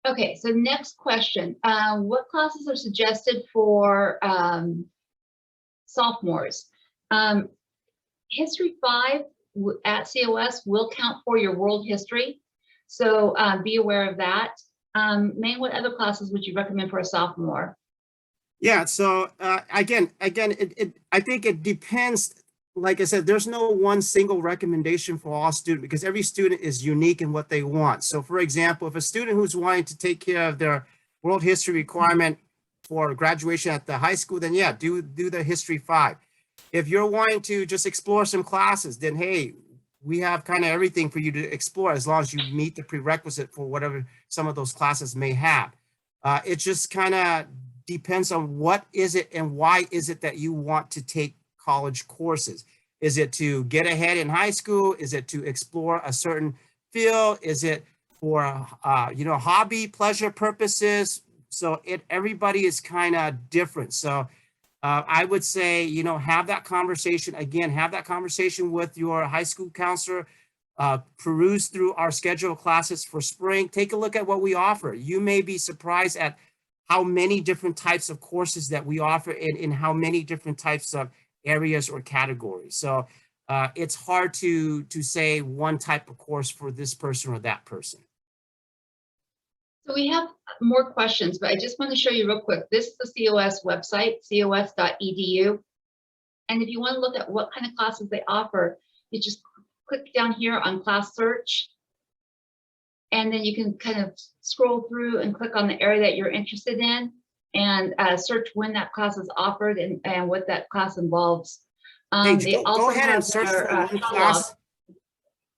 Okay, so next question. What classes are suggested for sophomores? History 5 at COS will count for your world history. So be aware of that. May, what other classes would you recommend for a sophomore? Yeah, so again, I think it depends. Like I said, there's no one single recommendation for all students because every student is unique in what they want. So for example, if a student who's wanting to take care of their world history requirement for graduation at the high school, then yeah, do the History 5. If you're wanting to just explore some classes, then hey, we have kind of everything for you to explore as long as you meet the prerequisite for whatever some of those classes may have. It just kind of depends on what is it and why is it that you want to take college courses. Is it to get ahead in high school? Is it to explore a certain field? Is it for hobby, pleasure purposes? So everybody is kind of different. So I would say, have that conversation. Again, have that conversation with your high school counselor. Peruse through our schedule of classes for spring. Take a look at what we offer. You may be surprised at how many different types of courses that we offer in how many different types of areas or categories. So it's hard to say one type of course for this person or that person. So we have more questions, but I just want to show you real quick. This is the COS website, cos.edu. And if you want to look at what kind of classes they offer, you just click down here on class search. And then you can kind of scroll through and click on the area that you're interested in and search when that class is offered and what that class involves. Go ahead and search for one class.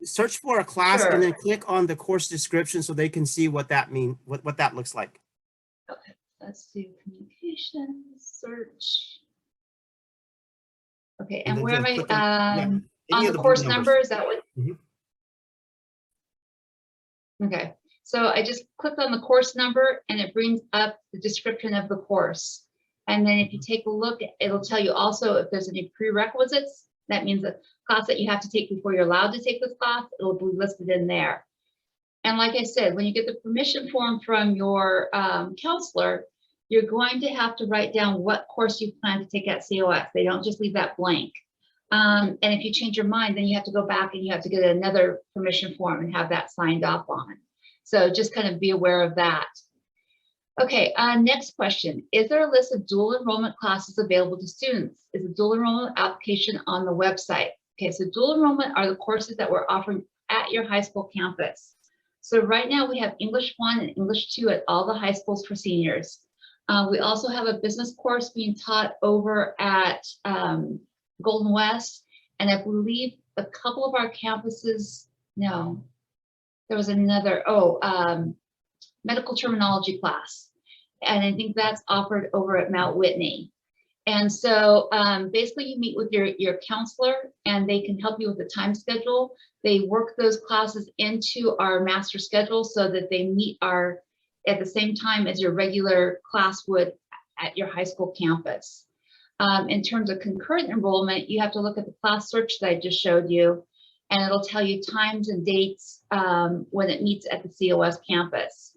Search for a class, sure. And then click on the course description so they can see what that means, what that looks like. Okay, let's do communication search. Okay, and where am I? On the course number, is that what? Mm-hmm. Okay, so I just clicked on the course number and it brings up the description of the course. And then if you take a look, it'll tell you also if there's any prerequisites. That means a class that you have to take before you're allowed to take this class, it'll be listed in there. And like I said, when you get the permission form from your counselor, you're going to have to write down what course you plan to take at COS. They don't just leave that blank. And if you change your mind, then you have to go back and you have to get another permission form and have that signed off on. So just kind of be aware of that. Okay, next question. Is there a list of dual enrollment classes available to students? Is the dual enrollment application on the website? Okay, so dual enrollment are the courses that we're offering at your high school campus. So right now we have English 1 and English 2 at all the high schools for seniors. We also have a business course being taught over at Golden West, and I believe a couple of our campuses, no, there was another, medical terminology class. And I think that's offered over at Mount Whitney. And so basically you meet with your counselor and they can help you with the time schedule. They work those classes into our master schedule so that they meet our at the same time as your regular class would at your high school campus. In terms of concurrent enrollment, you have to look at the class search that I just showed you, and it'll tell you times and dates when it meets at the COS campus.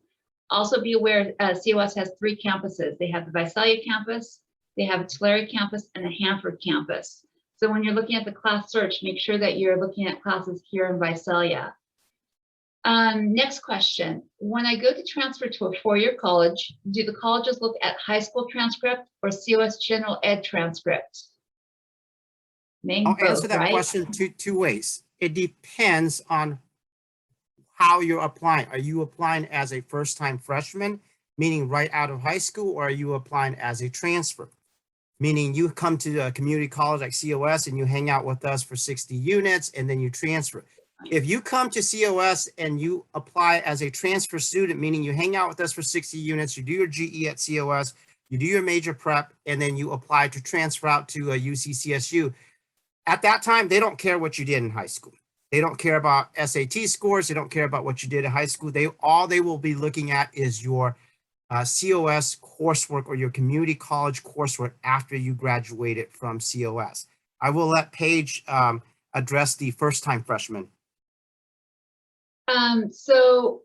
Also be aware, COS has 3 campuses. They have the Visalia campus, they have a Tulare campus, and the Hanford campus. So when you're looking at the class search, make sure that you're looking at classes here in Visalia. Next question. When I go to transfer to a 4-year college, do the colleges look at high school transcript or COS general ed transcript? I'll answer that question two ways. It depends on how you're applying. Are you applying as a first-time freshman, meaning right out of high school, or are you applying as a transfer? Meaning you come to a community college like COS and you hang out with us for 60 units and then you transfer. If you come to COS and you apply as a transfer student, meaning you hang out with us for 60 units, you do your GE at COS, you do your major prep, and then you apply to transfer out to a UCCSU. At that time, they don't care what you did in high school. They don't care about SAT scores. They don't care about what you did in high school. All they will be looking at is your COS coursework or your community college coursework after you graduated from COS. I will let Paige address the first-time freshman. So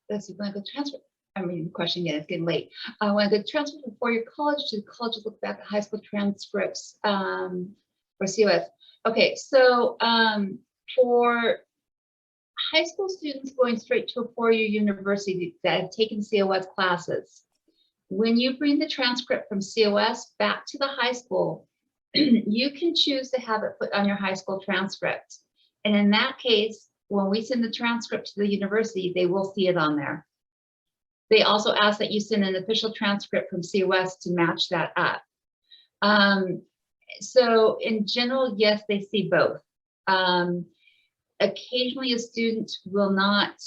let's see, when I go transfer, I'm reading the question again, it's getting late. When I go transfer to 4-year college, do the colleges look back at high school transcripts for COS? Okay, so for high school students going straight to a 4-year university that have taken COS classes, when you bring the transcript from COS back to the high school, you can choose to have it put on your high school transcript. And in that case, when we send the transcript to the university, they will see it on there. They also ask that you send an official transcript from COS to match that up. So in general, yes, they see both. Occasionally a student will not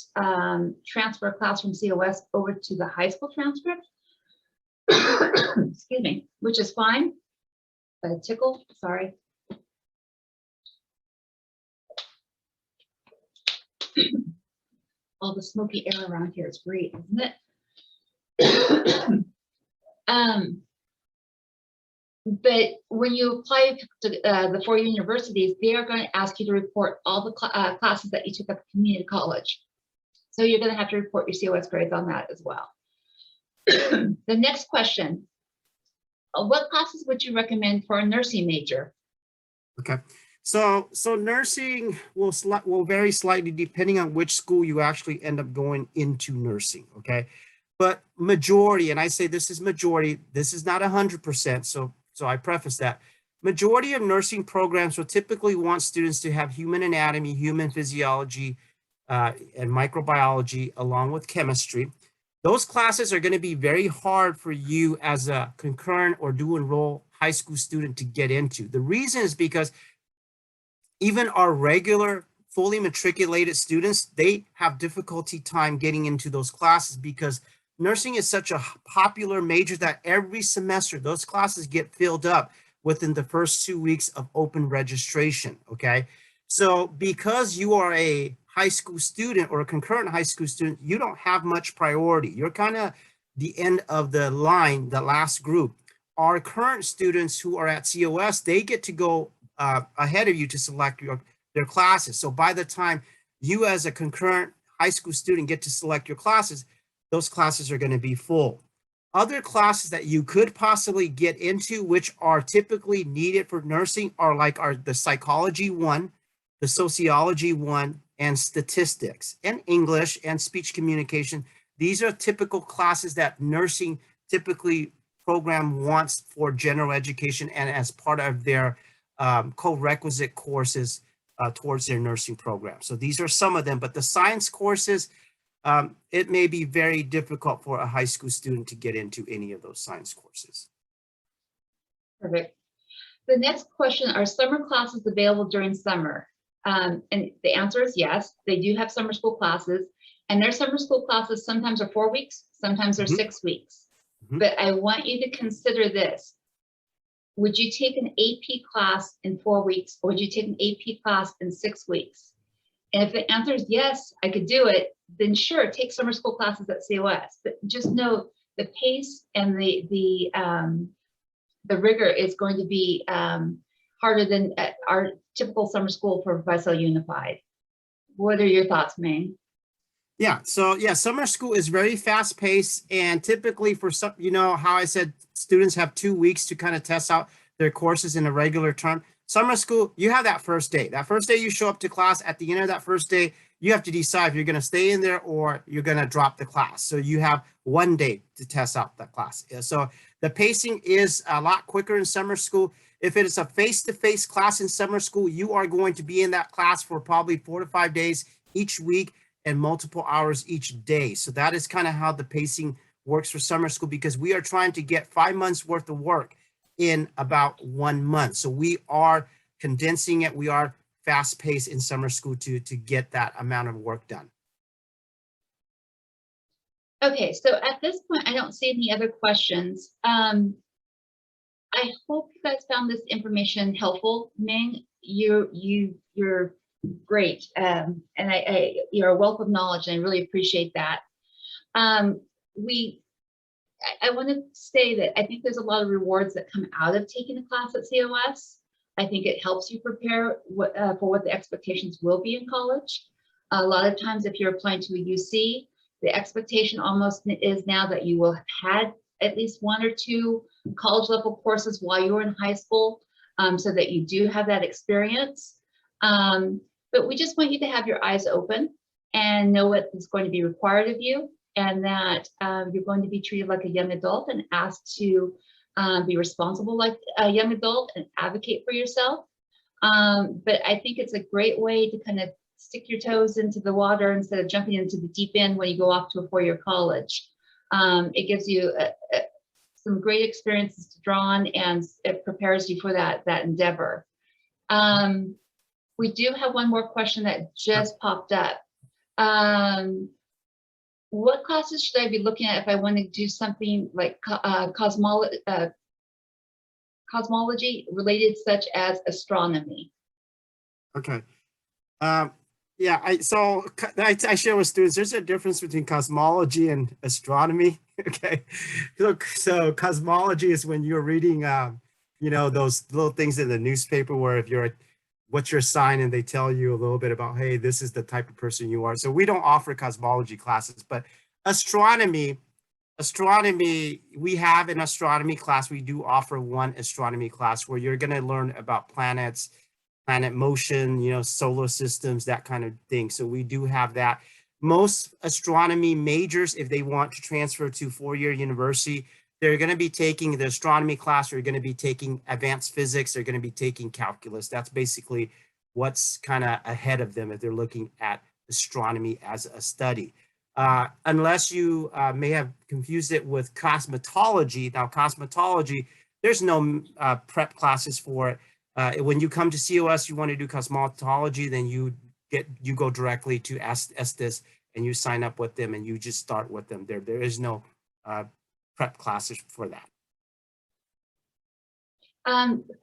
transfer a class from COS over to the high school transcript, excuse me, which is fine. A tickle, sorry. All the smoky air around here is great, isn't it? But when you apply to the 4-year universities, they are going to ask you to report all the classes that you took at the community college. So you're going to have to report your COS grades on that as well. The next question, what classes would you recommend for a nursing major? Okay, so nursing will vary slightly depending on which school you actually end up going into nursing, okay? But majority, and I say this is majority, this is not 100%, so I preface that. Majority of nursing programs will typically want students to have human anatomy, human physiology, and microbiology, along with chemistry. Those classes are going to be very hard for you as a concurrent or dual enroll high school student to get into. The reason is because even our regular fully matriculated students, they have difficulty time getting into those classes because nursing is such a popular major that every semester those classes get filled up within the first 2 weeks of open registration, okay? So because you are a high school student or a concurrent high school student, you don't have much priority. You're kind of the end of the line, the last group. Our current students who are at COS, they get to go ahead of you to select their classes. So by the time you as a concurrent high school student get to select your classes, those classes are going to be full. Other classes that you could possibly get into, which are typically needed for nursing, are like the psychology one, the sociology one, and statistics, and English and speech communication. These are typical classes that nursing typically program wants for general education and as part of their co-requisite courses towards their nursing program. So these are some of them, but the science courses, it may be very difficult for a high school student to get into any of those science courses. Perfect. The next question, are summer classes available during summer? And the answer is yes, they do have summer school classes, and their summer school classes sometimes are 4 weeks, sometimes they're 6 weeks. But I want you to consider this. Would you take an AP class in 4 weeks, or would you take an AP class in 6 weeks? And if the answer is yes, I could do it, then sure, take summer school classes at COS. But just know the pace and the rigor is going to be harder than at our typical summer school for Visalia Unified. What are your thoughts, Ming? Yeah, so yeah, summer school is very fast paced, and typically for some, you know, how I said students have 2 weeks to kind of test out their courses in a regular term. Summer school, you have that first day. That first day you show up to class, at the end of that first day, you have to decide if you're going to stay in there or you're going to drop the class. So you have 1 day to test out that class. So the pacing is a lot quicker in summer school. If it is a face-to-face class in summer school, you are going to be in that class for probably 4 to 5 days each week and multiple hours each day. So that is kind of how the pacing works for summer school, because we are trying to get 5 months worth of work in about 1 month. So we are condensing it. We are fast paced in summer school to get that amount of work done. Okay, so at this point, I don't see any other questions. I hope you guys found this information helpful. Ming, you're great, and you're a wealth of knowledge, and I really appreciate that. I want to say that I think there's a lot of rewards that come out of taking a class at COS. I think it helps you prepare for what the expectations will be in college. A lot of times, if you're applying to a UC, the expectation almost is now that you will have had at least 1 or 2 college level courses while you were in high school, so that you do have that experience. But we just want you to have your eyes open and know what is going to be required of you, and that you're going to be treated like a young adult and asked to be responsible like a young adult and advocate for yourself. But I think it's a great way to kind of stick your toes into the water instead of jumping into the deep end when you go off to a 4-year college. It gives you some great experiences to draw on, and it prepares you for that endeavor. We do have one more question that just popped up. What classes should I be looking at if I want to do something like cosmology related, such as astronomy? Okay. Yeah, I share with students, there's a difference between cosmology and astronomy. Okay. So cosmology is when you're reading, you know, those little things in the newspaper where if you're, what's your sign, and they tell you a little bit about, hey, this is the type of person you are. So we don't offer cosmology classes, but astronomy, we have an astronomy class. We do offer one astronomy class where you're going to learn about planets, planet motion, you know, solar systems, that kind of thing. So we do have that. Most astronomy majors, if they want to transfer to 4-year university, they're going to be taking the astronomy class, or you're going to be taking advanced physics, they're going to be taking calculus. That's basically what's kind of ahead of them if they're looking at astronomy as a study. Unless you may have confused it with cosmetology. Now, cosmetology, there's no prep classes for it. When you come to COS, you want to do cosmetology, then you go directly to Estes and you sign up with them and you just start with them. There is no prep classes for that. Another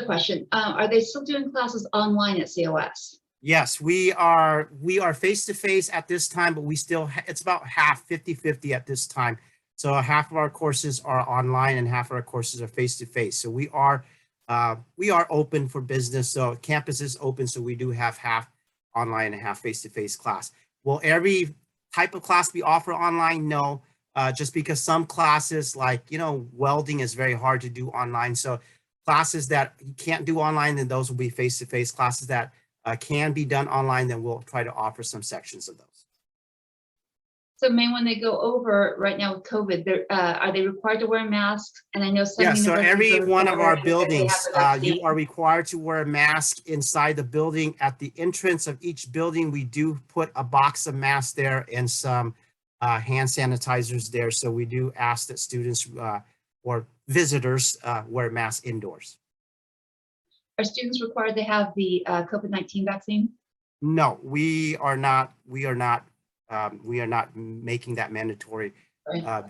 question. Are they still doing classes online at COS? Yes, we are face-to-face at this time, but we still, it's about half, 50-50 at this time. So half of our courses are online and half of our courses are face-to-face. So we are open for business. So campus is open. So we do have half online and half face-to-face class. Will every type of class be offered online? No, just because some classes, like, you know, welding is very hard to do online. So classes that you can't do online, then those will be face-to-face. Classes that can be done online, then we'll try to offer some sections of those. So, May, when they go over right now with COVID, are they required to wear masks? And I know some so every one of our buildings, you are are. required to wear a mask inside the building. At the entrance of each building, we do put a box of masks there and some hand sanitizers there. So we do ask that students or visitors wear masks indoors. Are students required to have the COVID-19 vaccine? No, we are not. We are not making that mandatory.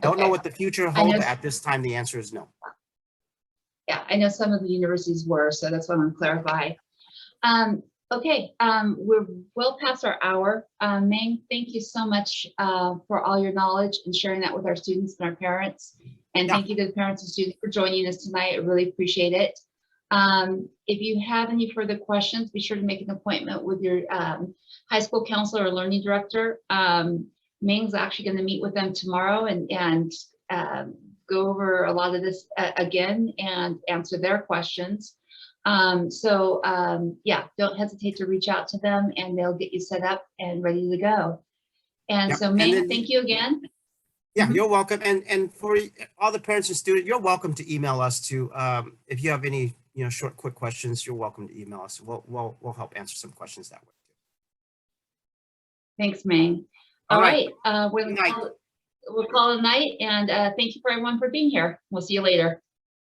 Don't know what the future holds, but at this time, the answer is no. Yeah, I know some of the universities were, so that's what I'm clarifying. Okay, we're well past our hour. Ming, thank you so much for all your knowledge and sharing that with our students and our parents. And Yeah. thank you to the parents and students for joining us tonight. I really appreciate it. If you have any further questions, be sure to make an appointment with your high school counselor or learning director. Ming's actually going to meet with them tomorrow and go over a lot of this again and answer their questions. Yeah, don't hesitate to reach out to them and they'll get you set up and ready to go. And Yep. so Ming, thank you again. Yeah, you're welcome. And for all the parents and students, you're welcome to email us too. If you have any, short, quick questions, you're welcome to email us. We'll help answer some questions that way. Thanks, Ming. All right. We'll call it a night, and thank you for everyone for being here. We'll see you later.